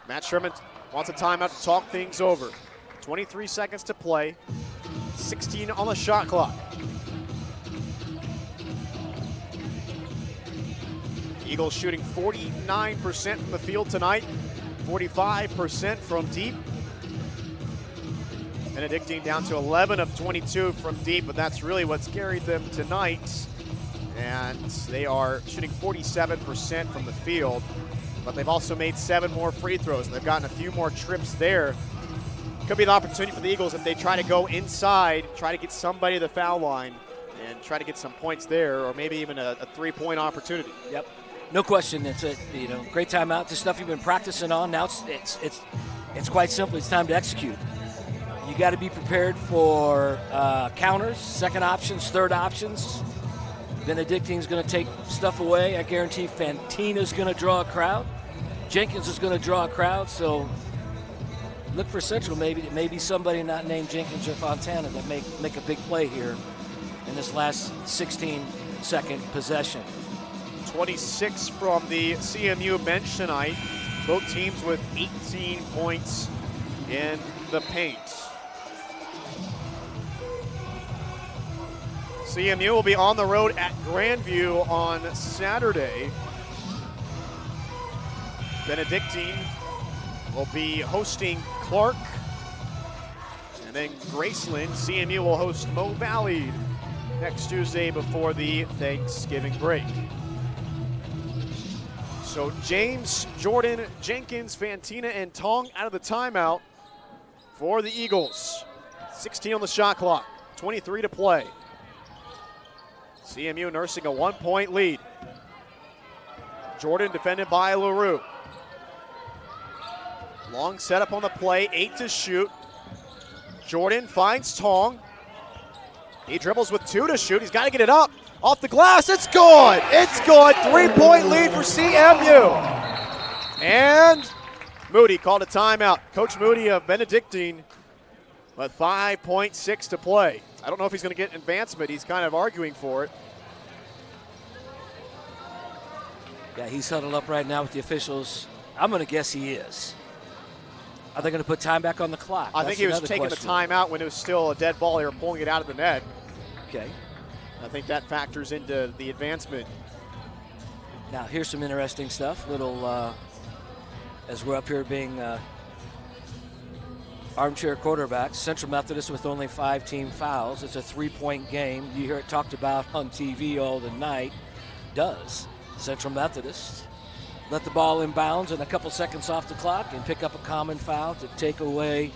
Matt Sherman wants a timeout to talk things over. 23 seconds to play. 16 on the shot clock. Eagles shooting 49% from the field tonight, 45% from deep. Benedictine down to 11 of 22 from deep, but that's really what's carried them tonight. And they are shooting 47% from the field, but they've also made 7 more free throws. They've gotten a few more trips there. Could be an opportunity for the Eagles if they try to go inside, try to get somebody to the foul line, and try to get some points there, or maybe even a 3-point opportunity. Yep, no question. It's a great timeout. This stuff you've been practicing on. Now it's quite simple. It's time to execute. You got to be prepared for counters, second options, third options. Benedictine's going to take stuff away. I guarantee Fantina's going to draw a crowd. Jenkins is going to draw a crowd. So look for Central, maybe somebody not named Jenkins or Fontana that make a big play here in this last 16-second possession. 26 from the CMU bench tonight. Both teams with 18 points in the paint. CMU will be on the road at Grandview on Saturday. Benedictine will be hosting Clark. And then Graceland, CMU will host Mo Valley next Tuesday before the Thanksgiving break. So James, Jordan, Jenkins, Fantina, and Tong out of the timeout for the Eagles. 16 on the shot clock, 23 to play. CMU nursing a 1-point lead. Jordan defended by LaRue. Long setup on the play, 8 to shoot. Jordan finds Tong. He dribbles with 2 to shoot. He's got to get it up. Off the glass, it's good. It's good. 3-point lead for CMU. And Moody called a timeout. Coach Moody of Benedictine with 5.6 to play. I don't know if he's going to get advancement. He's kind of arguing for it. Yeah, he's huddled up right now with the officials. I'm going to guess he is. Are they going to put time back on the clock? I think he was taking the timeout when it was still a dead ball. They were pulling it out of the net. Okay. I think that factors into the advancement. Now, here's some interesting stuff. As we're up here being armchair quarterbacks, Central Methodist with only 5 team fouls. It's a 3-point game. You hear it talked about on TV all the night. Does Central Methodist let the ball inbounds and a couple seconds off the clock and pick up a common foul to take away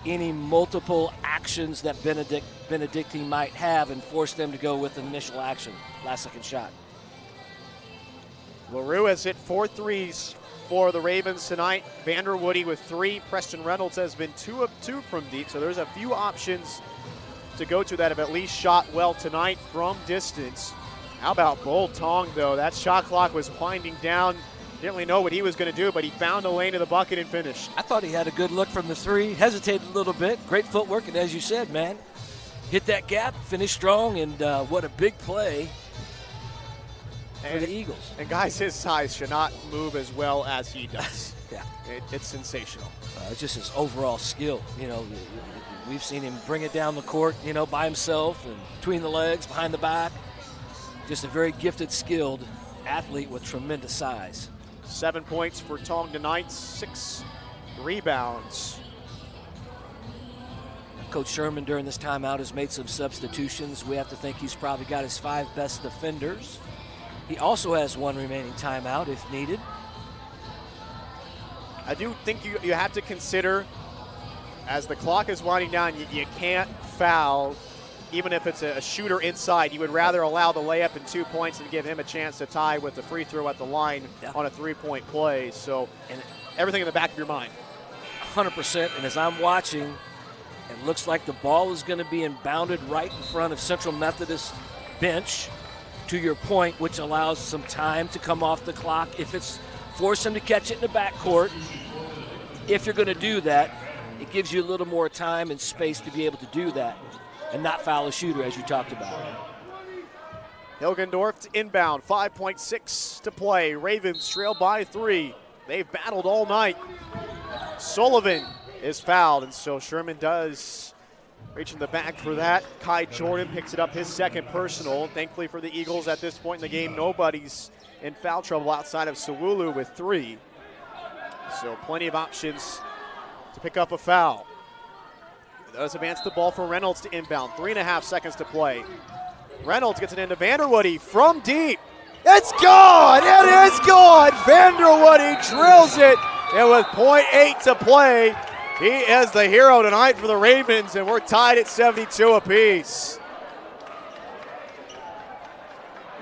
any multiple actions that Benedictine might have and force them to go with an initial action, last second shot. LaRue has hit 4 threes for the Ravens tonight. Vander Woody with 3. Preston Reynolds has been 2 of 2 from deep, so there's a few options to go to that have at least shot well tonight from distance. How about Bull Tong, though? That shot clock was winding down. Didn't really know what he was going to do, but he found a lane to the bucket and finished. I thought he had a good look from the 3. Hesitated a little bit. Great footwork, and as you said, man, hit that gap, finished strong, and what a big play for the Eagles. And guys his size should not move as well as he does. Yeah. It's sensational. It's just his overall skill. We've seen him bring it down the court, by himself and between the legs, behind the back. Just a very gifted, skilled athlete with tremendous size. 7 points for Tong tonight, 6 rebounds. Coach Sherman during this timeout has made some substitutions. We have to think he's probably got his 5 best defenders. He also has 1 remaining timeout if needed. I do think you have to consider, as the clock is winding down, you can't foul. Even if it's a shooter inside, you would rather allow the layup and 2 points and give him a chance to tie with the free throw at the line on a 3-point play. So everything in the back of your mind. 100%. And as I'm watching, it looks like the ball is going to be inbounded right in front of Central Methodist bench, to your point, which allows some time to come off the clock. If it's force him to catch it in the backcourt, if you're going to do that, it gives you a little more time and space to be able to do that and not foul a shooter, as you talked about. Hilgendorf to inbound, 5.6 to play. Ravens trail by 3. They've battled all night. Sullivan is fouled, and so Sherman does Reaching the back for that. Kai Jordan picks it up, his second personal. Thankfully for the Eagles at this point in the game, nobody's in foul trouble outside of Sawulu with 3. So plenty of options to pick up a foul. Does advance the ball for Reynolds to inbound. 3.5 seconds to play. Reynolds gets it into Vanderwoody from deep. It's gone! It is gone! Vanderwoody drills it, and with .8 to play, he is the hero tonight for the Ravens, and we're tied at 72 apiece.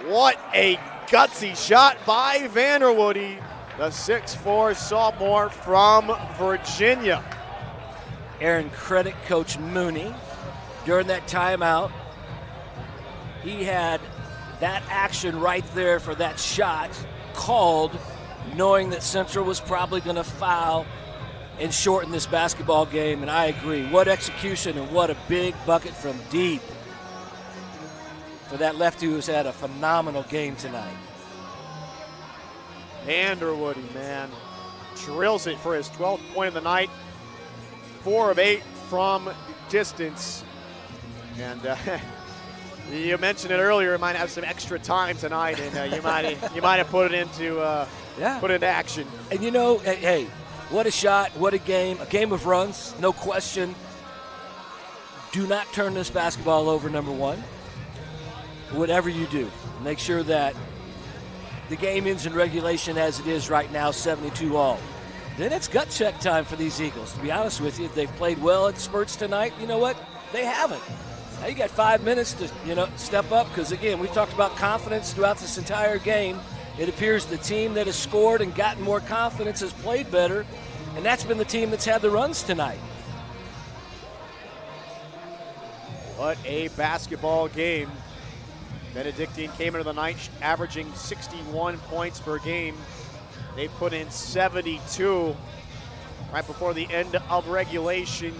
What a gutsy shot by Vanderwoody, the 6'4" sophomore from Virginia. Aaron, credit Coach Mooney. During that timeout, he had that action right there for that shot called, knowing that Central was probably going to foul and shorten this basketball game, and I agree. What execution and what a big bucket from deep for that lefty who's had a phenomenal game tonight. Vanderwoody, man, drills it for his 12th point of the night. 4 of 8 from distance. And you mentioned it earlier, it might have some extra time tonight, and you might have put it into action. And you know, hey, what a shot, what a game of runs, no question. Do not turn this basketball over, number one. Whatever you do, make sure that the game ends in regulation as it is right now, 72 all. Then it's gut check time for these Eagles. To be honest with you, they've played well at spurts tonight. You know what? They haven't. Now you got 5 minutes to, step up, because again, we've talked about confidence throughout this entire game. It appears the team that has scored and gotten more confidence has played better, and that's been the team that's had the runs tonight. What a basketball game. Benedictine came into the night averaging 61 points per game. They put in 72 right before the end of regulation,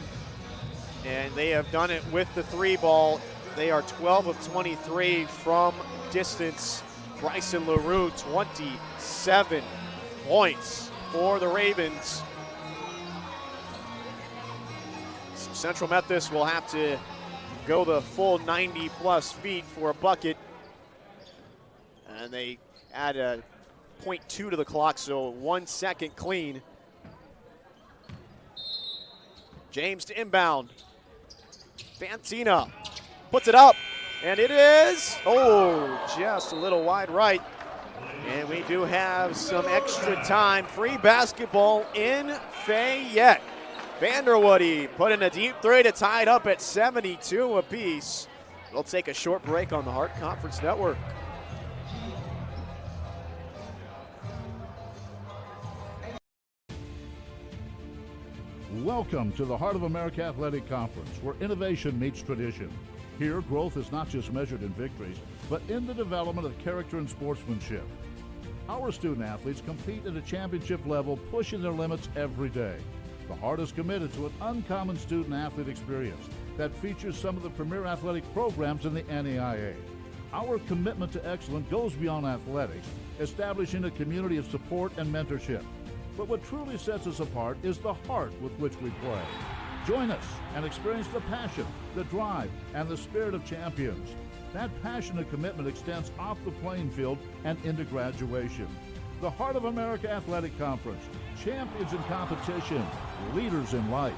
and they have done it with the 3 ball. They are 12 of 23 from distance. Bryson LaRue, 27 points for the Ravens. Central Methodist will have to go the full 90-plus feet for a bucket. And they add a .2 to the clock, so 1 second clean. James to inbound. Fantina puts it up, and it is, just a little wide right. And we do have some extra time. Free basketball in Fayette. Vanderwoody put in a deep 3 to tie it up at 72 apiece. We'll take a short break on the Hart Conference Network. Welcome to the Heart of America Athletic Conference, where innovation meets tradition. Here, growth is not just measured in victories, but in the development of character and sportsmanship. Our student athletes compete at a championship level, pushing their limits every day. The Heart is committed to an uncommon student athlete experience that features some of the premier athletic programs in the NAIA. Our commitment to excellence goes beyond athletics, establishing a community of support and mentorship. But what truly sets us apart is the heart with which we play. Join us and experience the passion, the drive, and the spirit of champions. That passion and commitment extends off the playing field and into graduation. The Heart of America Athletic Conference, champions in competition, leaders in life.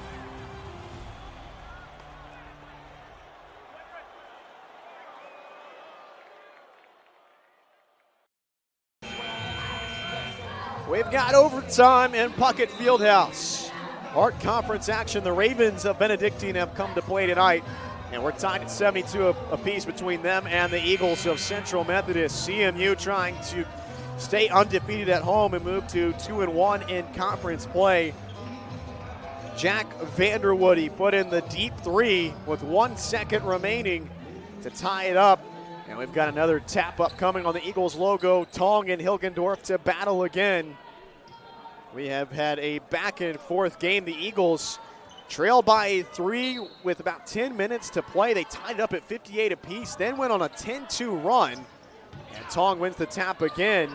We've got overtime in Puckett Fieldhouse. Hart Conference action. The Ravens of Benedictine have come to play tonight, and we're tied at 72 apiece between them and the Eagles of Central Methodist. CMU trying to stay undefeated at home and move to 2-1 in conference play. Jack Vanderwoody put in the deep 3 with 1 second remaining to tie it up. And we've got another tap up coming on the Eagles logo. Tong and Hilgendorf to battle again. We have had a back and forth game. The Eagles trailed by 3 with about 10 minutes to play. They tied it up at 58 apiece, then went on a 10-2 run. And Tong wins the tap again.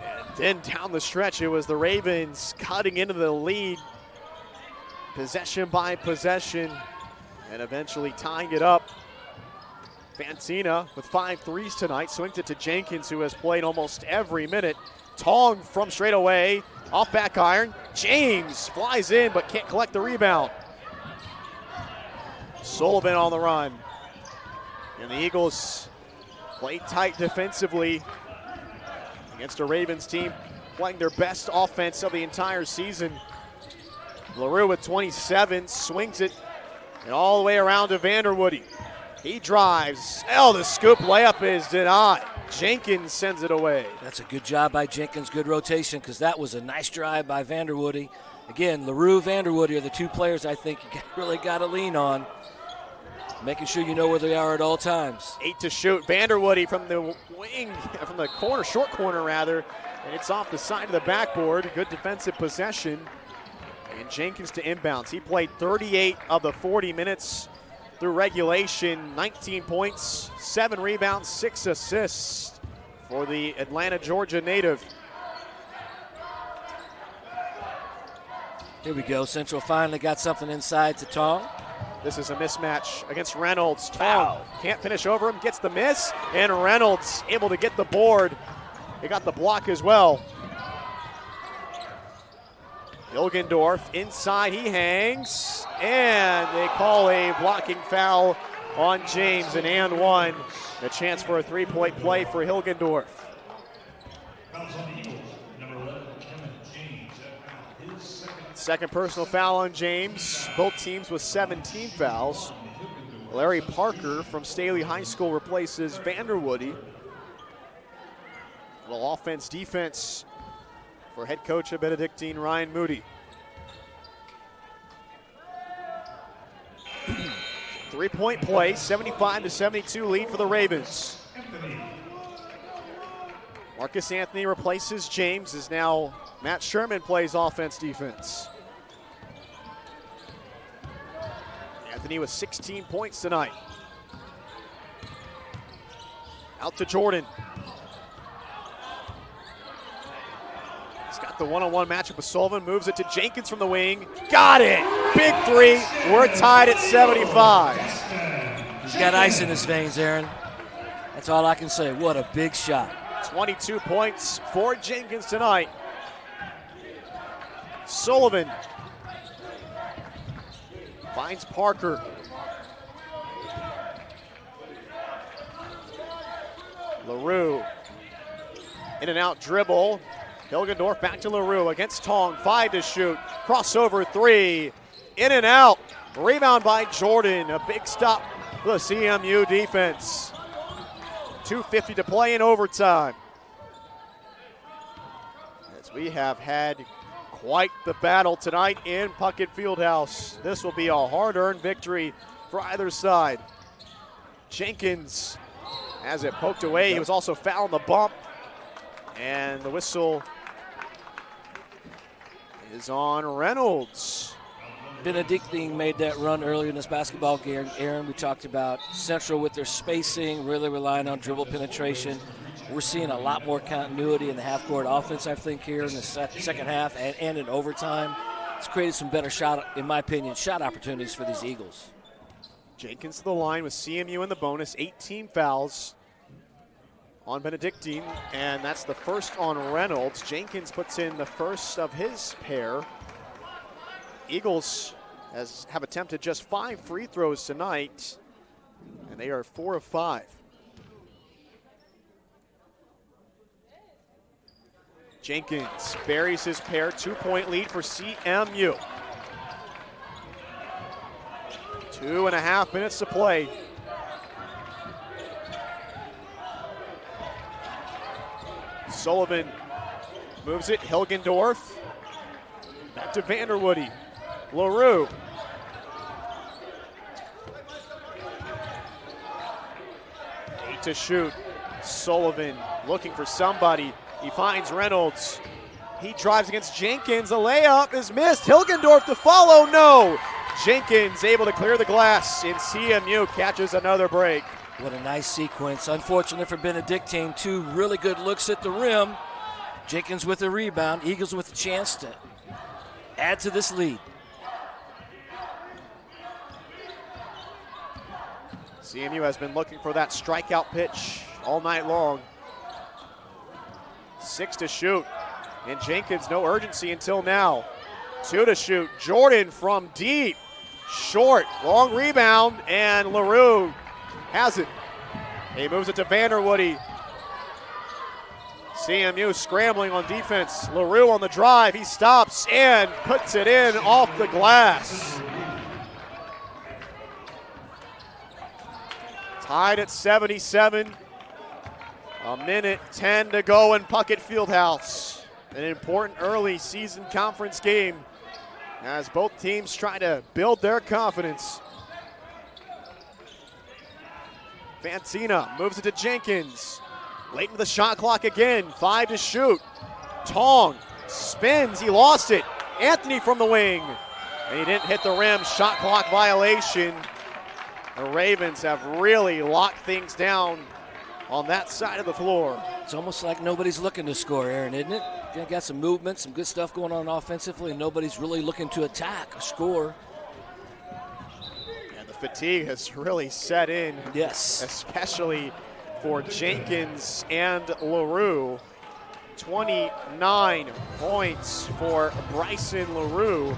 And then down the stretch, it was the Ravens cutting into the lead. possession by possession, and eventually tying it up. Fantina with 5 threes tonight, swings it to Jenkins, who has played almost every minute. Tong from straight away, off back iron. James flies in but can't collect the rebound. Sullivan on the run. And the Eagles play tight defensively against a Ravens team playing their best offense of the entire season. LaRue with 27, swings it and all the way around to Vanderwoody. He drives. The scoop layup is denied. Jenkins sends it away. That's a good job by Jenkins, good rotation, because that was a nice drive by Vanderwoody. Again, LaRue, Vanderwoody are the 2 players I think you really got to lean on, making sure you know where they are at all times. 8 to shoot. Vanderwoody from the wing, from the corner, short corner rather, and it's off the side of the backboard. Good defensive possession. And Jenkins to inbounds. He played 38 of the 40 minutes through regulation, 19 points, 7 rebounds, 6 assists for the Atlanta, Georgia native. Here we go. Central finally got something inside to Tong. This is a mismatch against Reynolds. Tong can't finish over him, gets the miss, and Reynolds able to get the board. He got the block as well. Hilgendorf inside, he hangs, and they call a blocking foul on James, and 1. A chance for a 3-point play for Hilgendorf. Second personal foul on James. Both teams with 17 fouls. Larry Parker from Staley High School replaces Vanderwoody. A little offense, defense for head coach of Benedictine, Ryan Moody. 3-point play, 75-72 lead for the Ravens. Marcus Anthony replaces James, as now Matt Sherman plays offense, defense. Anthony with 16 points tonight. Out to Jordan. He's got the one-on-one matchup with Sullivan, moves it to Jenkins from the wing. Got it! Big 3, we're tied at 75. He's got ice in his veins, Aaron. That's all I can say. What a big shot. 22 points for Jenkins tonight. Sullivan finds Parker. LaRue, in and out dribble. Hilgendorf back to LaRue against Tong, 5 to shoot. Crossover 3, in and out. Rebound by Jordan, a big stop for the CMU defense. 2:50 to play in overtime. As we have had quite the battle tonight in Puckett Fieldhouse. This will be a hard-earned victory for either side. Jenkins has it poked away. He was also fouled on the bump. And the whistle is on Reynolds. Benedictine made that run earlier in this basketball game. Aaron, we talked about Central with their spacing, really relying on dribble penetration. We're seeing a lot more continuity in the half-court offense, I think, here in the second half and in overtime. It's created some better shot, in my opinion, shot opportunities for these Eagles. Jenkins to the line with CMU in the bonus, 18 fouls on Benedictine, and that's the first on Reynolds. Jenkins puts in the first of his pair. Eagles have attempted just 5 free throws tonight, and they are 4 of 5. Jenkins buries his pair, 2-point lead for CMU. 2.5 minutes to play. Sullivan moves it, Hilgendorf. Back to Vanderwoody. LaRue. Eight to shoot. Sullivan looking for somebody. He finds Reynolds. He drives against Jenkins. A layup is missed. Hilgendorf to follow. No. Jenkins able to clear the glass, and CMU catches another break. What a nice sequence. Unfortunate for Benedictine, 2 really good looks at the rim. Jenkins with a rebound. Eagles with a chance to add to this lead. CMU has been looking for that strikeout pitch all night long. 6 to shoot. And Jenkins, no urgency until now. 2 to shoot. Jordan from deep. Short. Long rebound. And LaRue has it. He moves it to Vanderwoody. CMU scrambling on defense. LaRue on the drive. He stops and puts it in off the glass. Tied at 77. A minute 10 to go in Puckett Fieldhouse. An important early season conference game as both teams try to build their confidence. Fantina moves it to Jenkins. Late in the shot clock again. 5 to shoot. Tong spins. He lost it. Anthony from the wing. And he didn't hit the rim. Shot clock violation. The Ravens have really locked things down on that side of the floor. It's almost like nobody's looking to score, Aaron, isn't it? They got some movement, some good stuff going on offensively, and nobody's really looking to attack or score. And the fatigue has really set in. Yes. Especially for Jenkins and LaRue. 29 points for Bryson LaRue.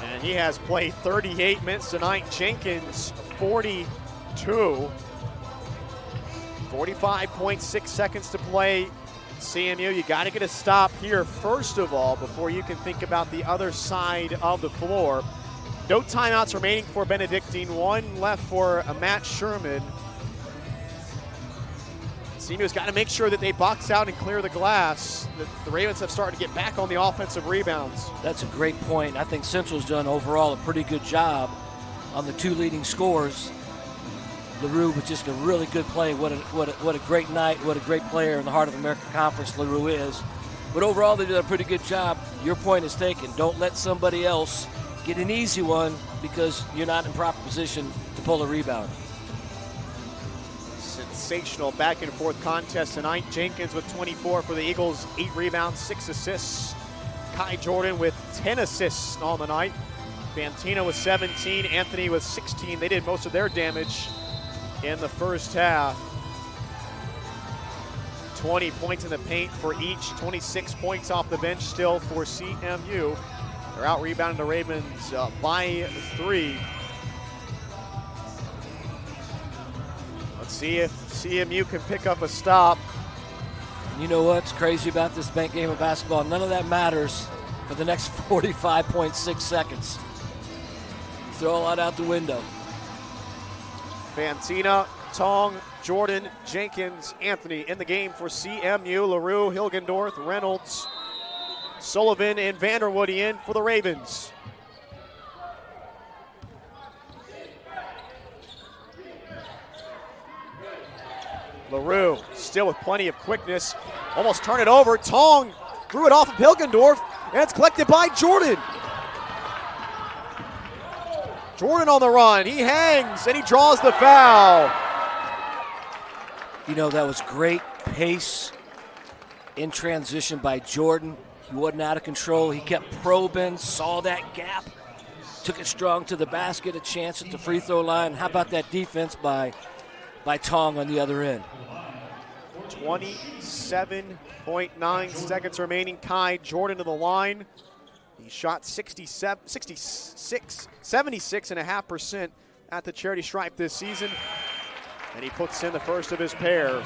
And he has played 38 minutes tonight. Jenkins, 42. 45.6 seconds to play. CMU, you got to get a stop here first of all before you can think about the other side of the floor. No timeouts remaining for Benedictine. 1 left for Matt Sherman. CMU's got to make sure that they box out and clear the glass. The Ravens have started to get back on the offensive rebounds. That's a great point. I think Central's done overall a pretty good job on the 2 leading scores. LaRue with just a really good play. What a great night. What a great player in the Heart of America Conference LaRue is. But overall, they did a pretty good job. Your point is taken. Don't let somebody else get an easy one because you're not in proper position to pull a rebound. Sensational back and forth contest tonight. Jenkins with 24 for the Eagles, 8 rebounds, 6 assists. Kai Jordan with 10 assists on the night. Fantina with 17, Anthony with 16. They did most of their damage in the first half. 20 points in the paint for each, 26 points off the bench still for CMU. They're out rebounding the Ravens by 3. Let's see if CMU can pick up a stop. You know what's crazy about this bank game of basketball? None of that matters for the next 45.6 seconds. Throw all that out the window. Fantina, Tong, Jordan, Jenkins, Anthony in the game for CMU. LaRue, Hilgendorf, Reynolds, Sullivan, and Vanderwoody in for the Ravens. LaRue still with plenty of quickness. Almost turn it over. Tong threw it off of Hilgendorf, and it's collected by Jordan. Jordan on the run. He hangs, and he draws the foul. You know, that was great pace in transition by Jordan. He wasn't out of control. He kept probing, saw that gap, took it strong to the basket, a chance at the free throw line. How about that defense by Tong on the other end? 27.9 seconds remaining. Kai Jordan to the line. He shot 76.5% at the charity stripe this season. And he puts in the first of his pair.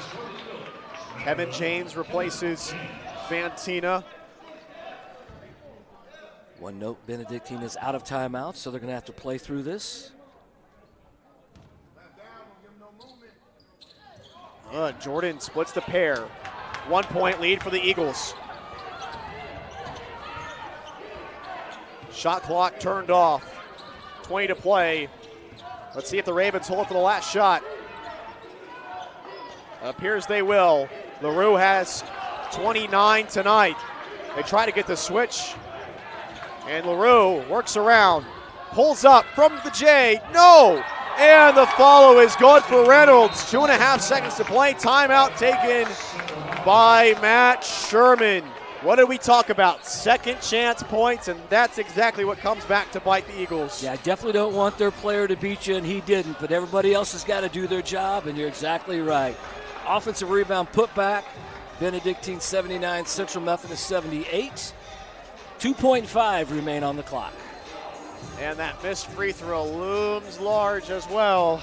Kevin James replaces Fantina. One note, Benedictine is out of timeout, so they're going to have to play through this. Jordan splits the pair. 1 point lead for the Eagles. Shot clock turned off. 20 to play. Let's see if the Ravens hold it for the last shot. Appears they will. LaRue has 29 tonight. They try to get the switch. And LaRue works around. Pulls up from the J. No! And the follow is good for Reynolds. 2.5 seconds to play. Timeout taken by Matt Sherman. What did we talk about? Second chance points, and that's exactly what comes back to bite the Eagles. Yeah, I definitely don't want their player to beat you, and he didn't, but everybody else has got to do their job, and you're exactly right. Offensive rebound put back, Benedictine 79, Central Methodist 78. 2.5 remain on the clock. And that missed free throw looms large as well.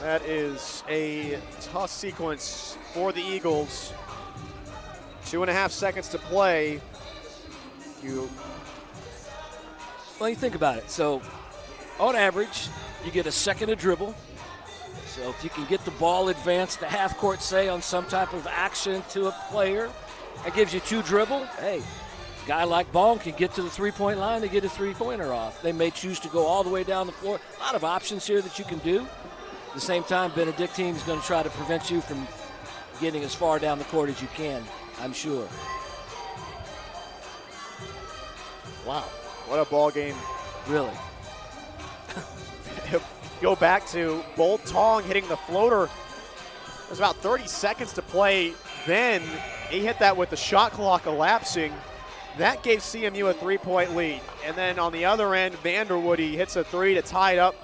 That is a tough sequence for the Eagles. 2.5 seconds to play. Well, you think about it. So, on average, you get a second to dribble. So, if you can get the ball advanced to half court, say, on some type of action to a player, that gives you 2 dribble. Hey, a guy like Bong can get to the three-point line to get a three-pointer off. They may choose to go all the way down the floor. A lot of options here that you can do. At the same time, Benedictine is going to try to prevent you from getting as far down the court as you can, I'm sure. Wow, what a ball game. Really. Go back to Bolt Tong hitting the floater. There's about 30 seconds to play. Then he hit that with the shot clock elapsing. That gave CMU a 3-point lead. And then on the other end, Vanderwood, he hits a 3 to tie it up.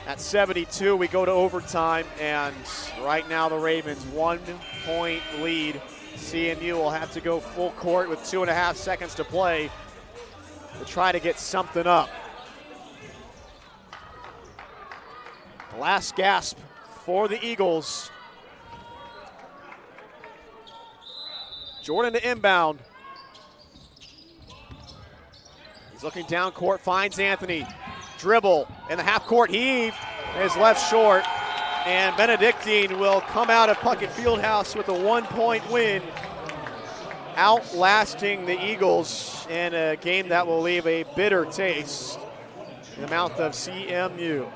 At 72, we go to overtime, and right now the Ravens 1-point lead. CMU will have to go full court with 2.5 seconds to play to try to get something up. The last gasp for the Eagles. Jordan to inbound. He's looking down court, finds Anthony. Dribble in the half-court heave is left short, and Benedictine will come out of Puckett Fieldhouse with a 1-point win, outlasting the Eagles in a game that will leave a bitter taste in the mouth of CMU.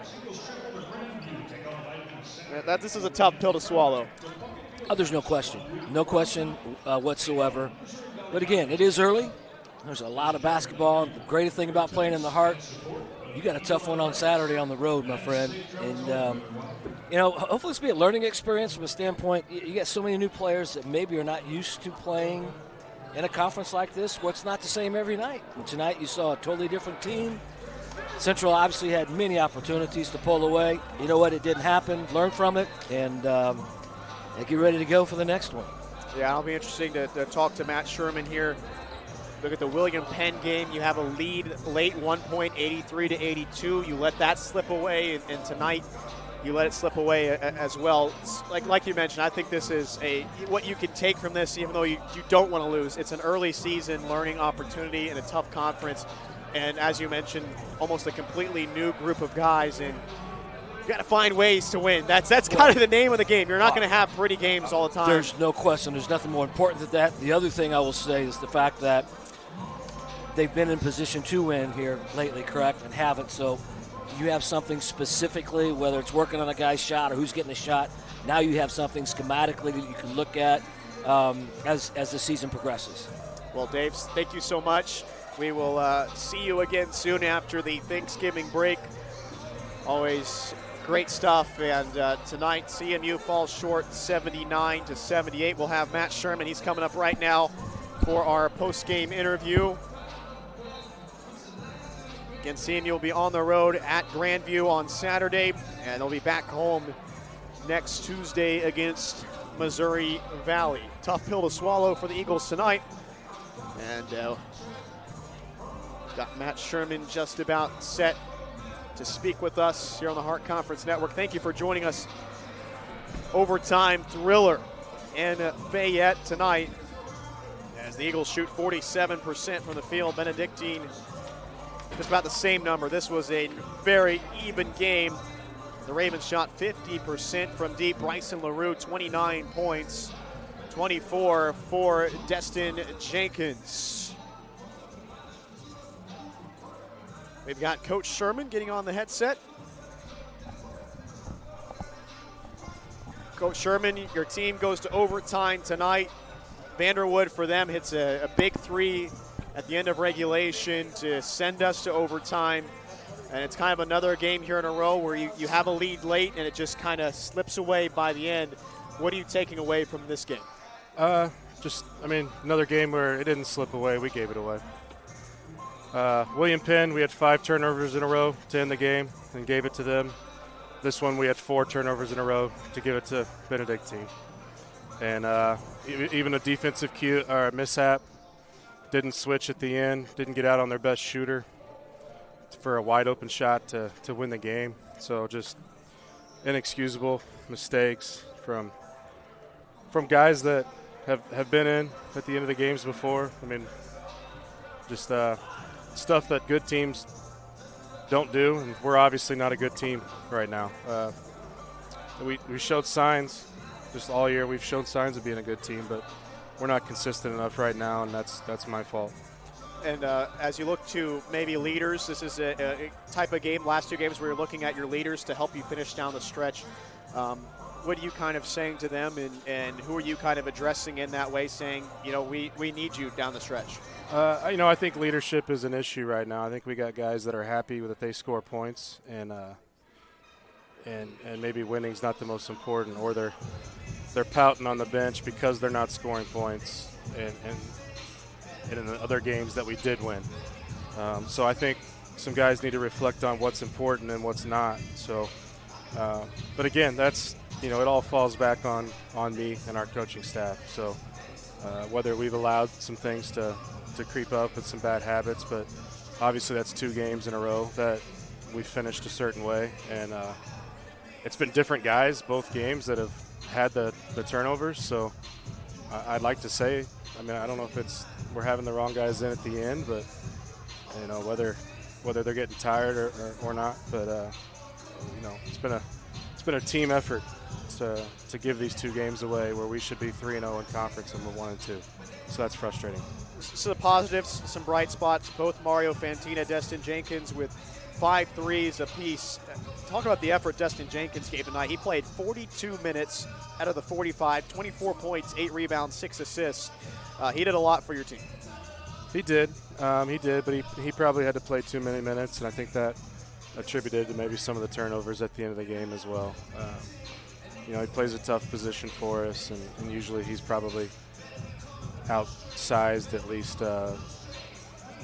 This is a tough pill to swallow. Oh, there's no question. No question whatsoever. But again, it is early. There's a lot of basketball. The greatest thing about playing in the Heart, you got a tough one on Saturday on the road, my friend. And, hopefully this will be a learning experience from a standpoint. You got so many new players that maybe are not used to playing in a conference like this where it's not the same every night. And tonight you saw a totally different team. Central obviously had many opportunities to pull away. You know what? It didn't happen. Learn from it and get ready to go for the next one. Yeah, it'll be interesting to talk to Matt Sherman here. Look at the William Penn game. You have a lead late, 1 point, 83 to 82. You let that slip away, and tonight you let it slip away as well. Like you mentioned, I think this is what you can take from this, even though you don't want to lose. It's an early season learning opportunity in a tough conference, and as you mentioned, almost a completely new group of guys, and you got to find ways to win. That's kind of the name of the game. You're not going to have pretty games all the time. There's no question. There's nothing more important than that. The other thing I will say is the fact that they've been in position to win here lately, correct, and haven't. So you have something specifically, whether it's working on a guy's shot or who's getting a shot. Now you have something schematically that you can look at as the season progresses. Well, Dave, thank you so much. We will see you again soon after the Thanksgiving break. Always great stuff. And tonight, CMU falls short 79 to 78. We'll have Matt Sherman. He's coming up right now for our post-game interview. Again, CMU will be on the road at Grandview on Saturday, and they'll be back home next Tuesday against Missouri Valley. Tough pill to swallow for the Eagles tonight. And got Matt Sherman just about set to speak with us here on the Heart Conference Network. Thank you for joining us. Overtime thriller in Fayette tonight as the Eagles shoot 47% from the field. Benedictine just about the same number. This was a very even game. The Ravens shot 50% from deep. Bryson LaRue, 29 points, 24 for Destin Jenkins. We've got Coach Sherman getting on the headset. Coach Sherman, your team goes to overtime tonight. Vanderwood for them hits a big 3 at the end of regulation to send us to overtime. And it's kind of another game here in a row where you have a lead late and it just kind of slips away by the end. What are you taking away from this game? Another game where it didn't slip away. We gave it away. William Penn, we had 5 turnovers in a row to end the game and gave it to them. This one we had 4 turnovers in a row to give it to Benedictine. And even a defensive mishap, didn't switch at the end, didn't get out on their best shooter for a wide open shot to win the game. So just inexcusable mistakes from guys that have been in at the end of the games before. I mean, just stuff that good teams don't do, and we're obviously not a good team right now. We showed signs just all year. We've shown signs of being a good team, but we're not consistent enough right now, and that's my fault. And as you look to maybe leaders, this is a type of game, last 2 games where you're looking at your leaders to help you finish down the stretch. What are you kind of saying to them, and who are you kind of addressing in that way, saying, we need you down the stretch? I think leadership is an issue right now. I think we got guys that are happy that they score points, and maybe winning's not the most important, or they're pouting on the bench because they're not scoring points, and in the other games that we did win. So I think some guys need to reflect on what's important and what's not. So, but again, that's it all falls back on me and our coaching staff. So whether we've allowed some things to creep up with some bad habits, but obviously that's 2 games in a row that we finished a certain way, and it's been different guys both games that have had the turnovers. So I'd like to say, I don't know if we're having the wrong guys in at the end, but whether they're getting tired or not, but it's been a team effort to give these 2 games away where we should be 3-0 in conference and we're 1-2. So that's frustrating. So the positives, some bright spots, both Mario Fantina, Destin Jenkins with 5 threes apiece. Talk about the effort Destin Jenkins gave tonight. He played 42 minutes out of the 45, 24 points, 8 rebounds, 6 assists. He did a lot for your team. He did, but he probably had to play too many minutes, and I think that attributed to maybe some of the turnovers at the end of the game as well. He plays a tough position for us, and usually he's probably outsized at least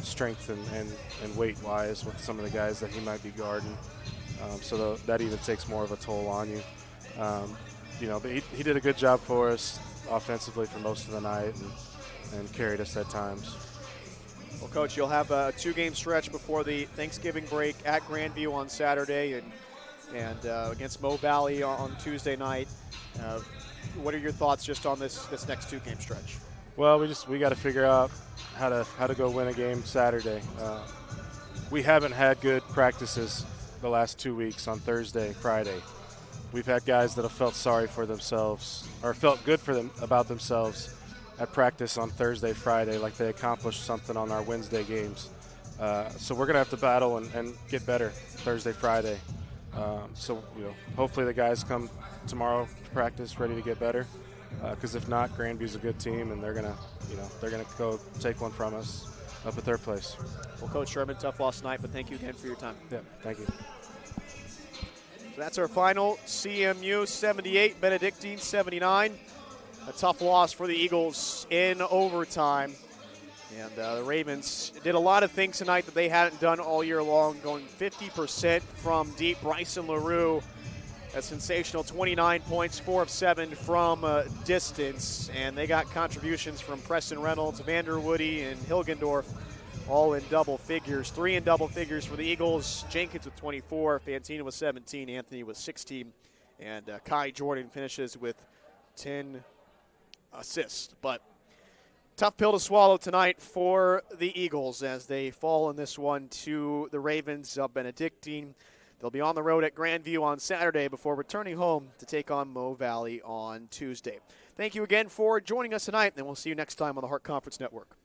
strength and weight-wise with some of the guys that he might be guarding. So that even takes more of a toll on you. But he did a good job for us offensively for most of the night and carried us at times. Well, Coach, you'll have a 2-game stretch before the Thanksgiving break at Grandview on Saturday and against Mo Valley on Tuesday night. What are your thoughts just on this next 2-game stretch? Well, we got to figure out how to go win a game Saturday. We haven't had good practices the last 2 weeks on Thursday, Friday. We've had guys that have felt sorry for themselves or felt good about themselves at practice on Thursday, Friday, like they accomplished something on our Wednesday games. So we're going to have to battle and get better Thursday, Friday. Hopefully the guys come tomorrow to practice ready to get better. Because if not, Grandview's a good team, and they're gonna go take one from us up at their place. Well, Coach Sherman, tough loss tonight, but thank you again for your time. Yeah, thank you. So that's our final. CMU 78, Benedictine 79. A tough loss for the Eagles in overtime. And the Ravens did a lot of things tonight that they hadn't done all year long, going 50% from deep. Bryson LaRue, a sensational 29 points, 4 of 7 from distance. And they got contributions from Preston Reynolds, Vander Woody, and Hilgendorf, all in double figures. 3 in double figures for the Eagles. Jenkins with 24, Fantina with 17, Anthony with 16, and Kai Jordan finishes with 10 assists. But tough pill to swallow tonight for the Eagles as they fall in this one to the Ravens of Benedictine. They'll be on the road at Grandview on Saturday before returning home to take on Mo Valley on Tuesday. Thank you again for joining us tonight, and we'll see you next time on the Hart Conference Network.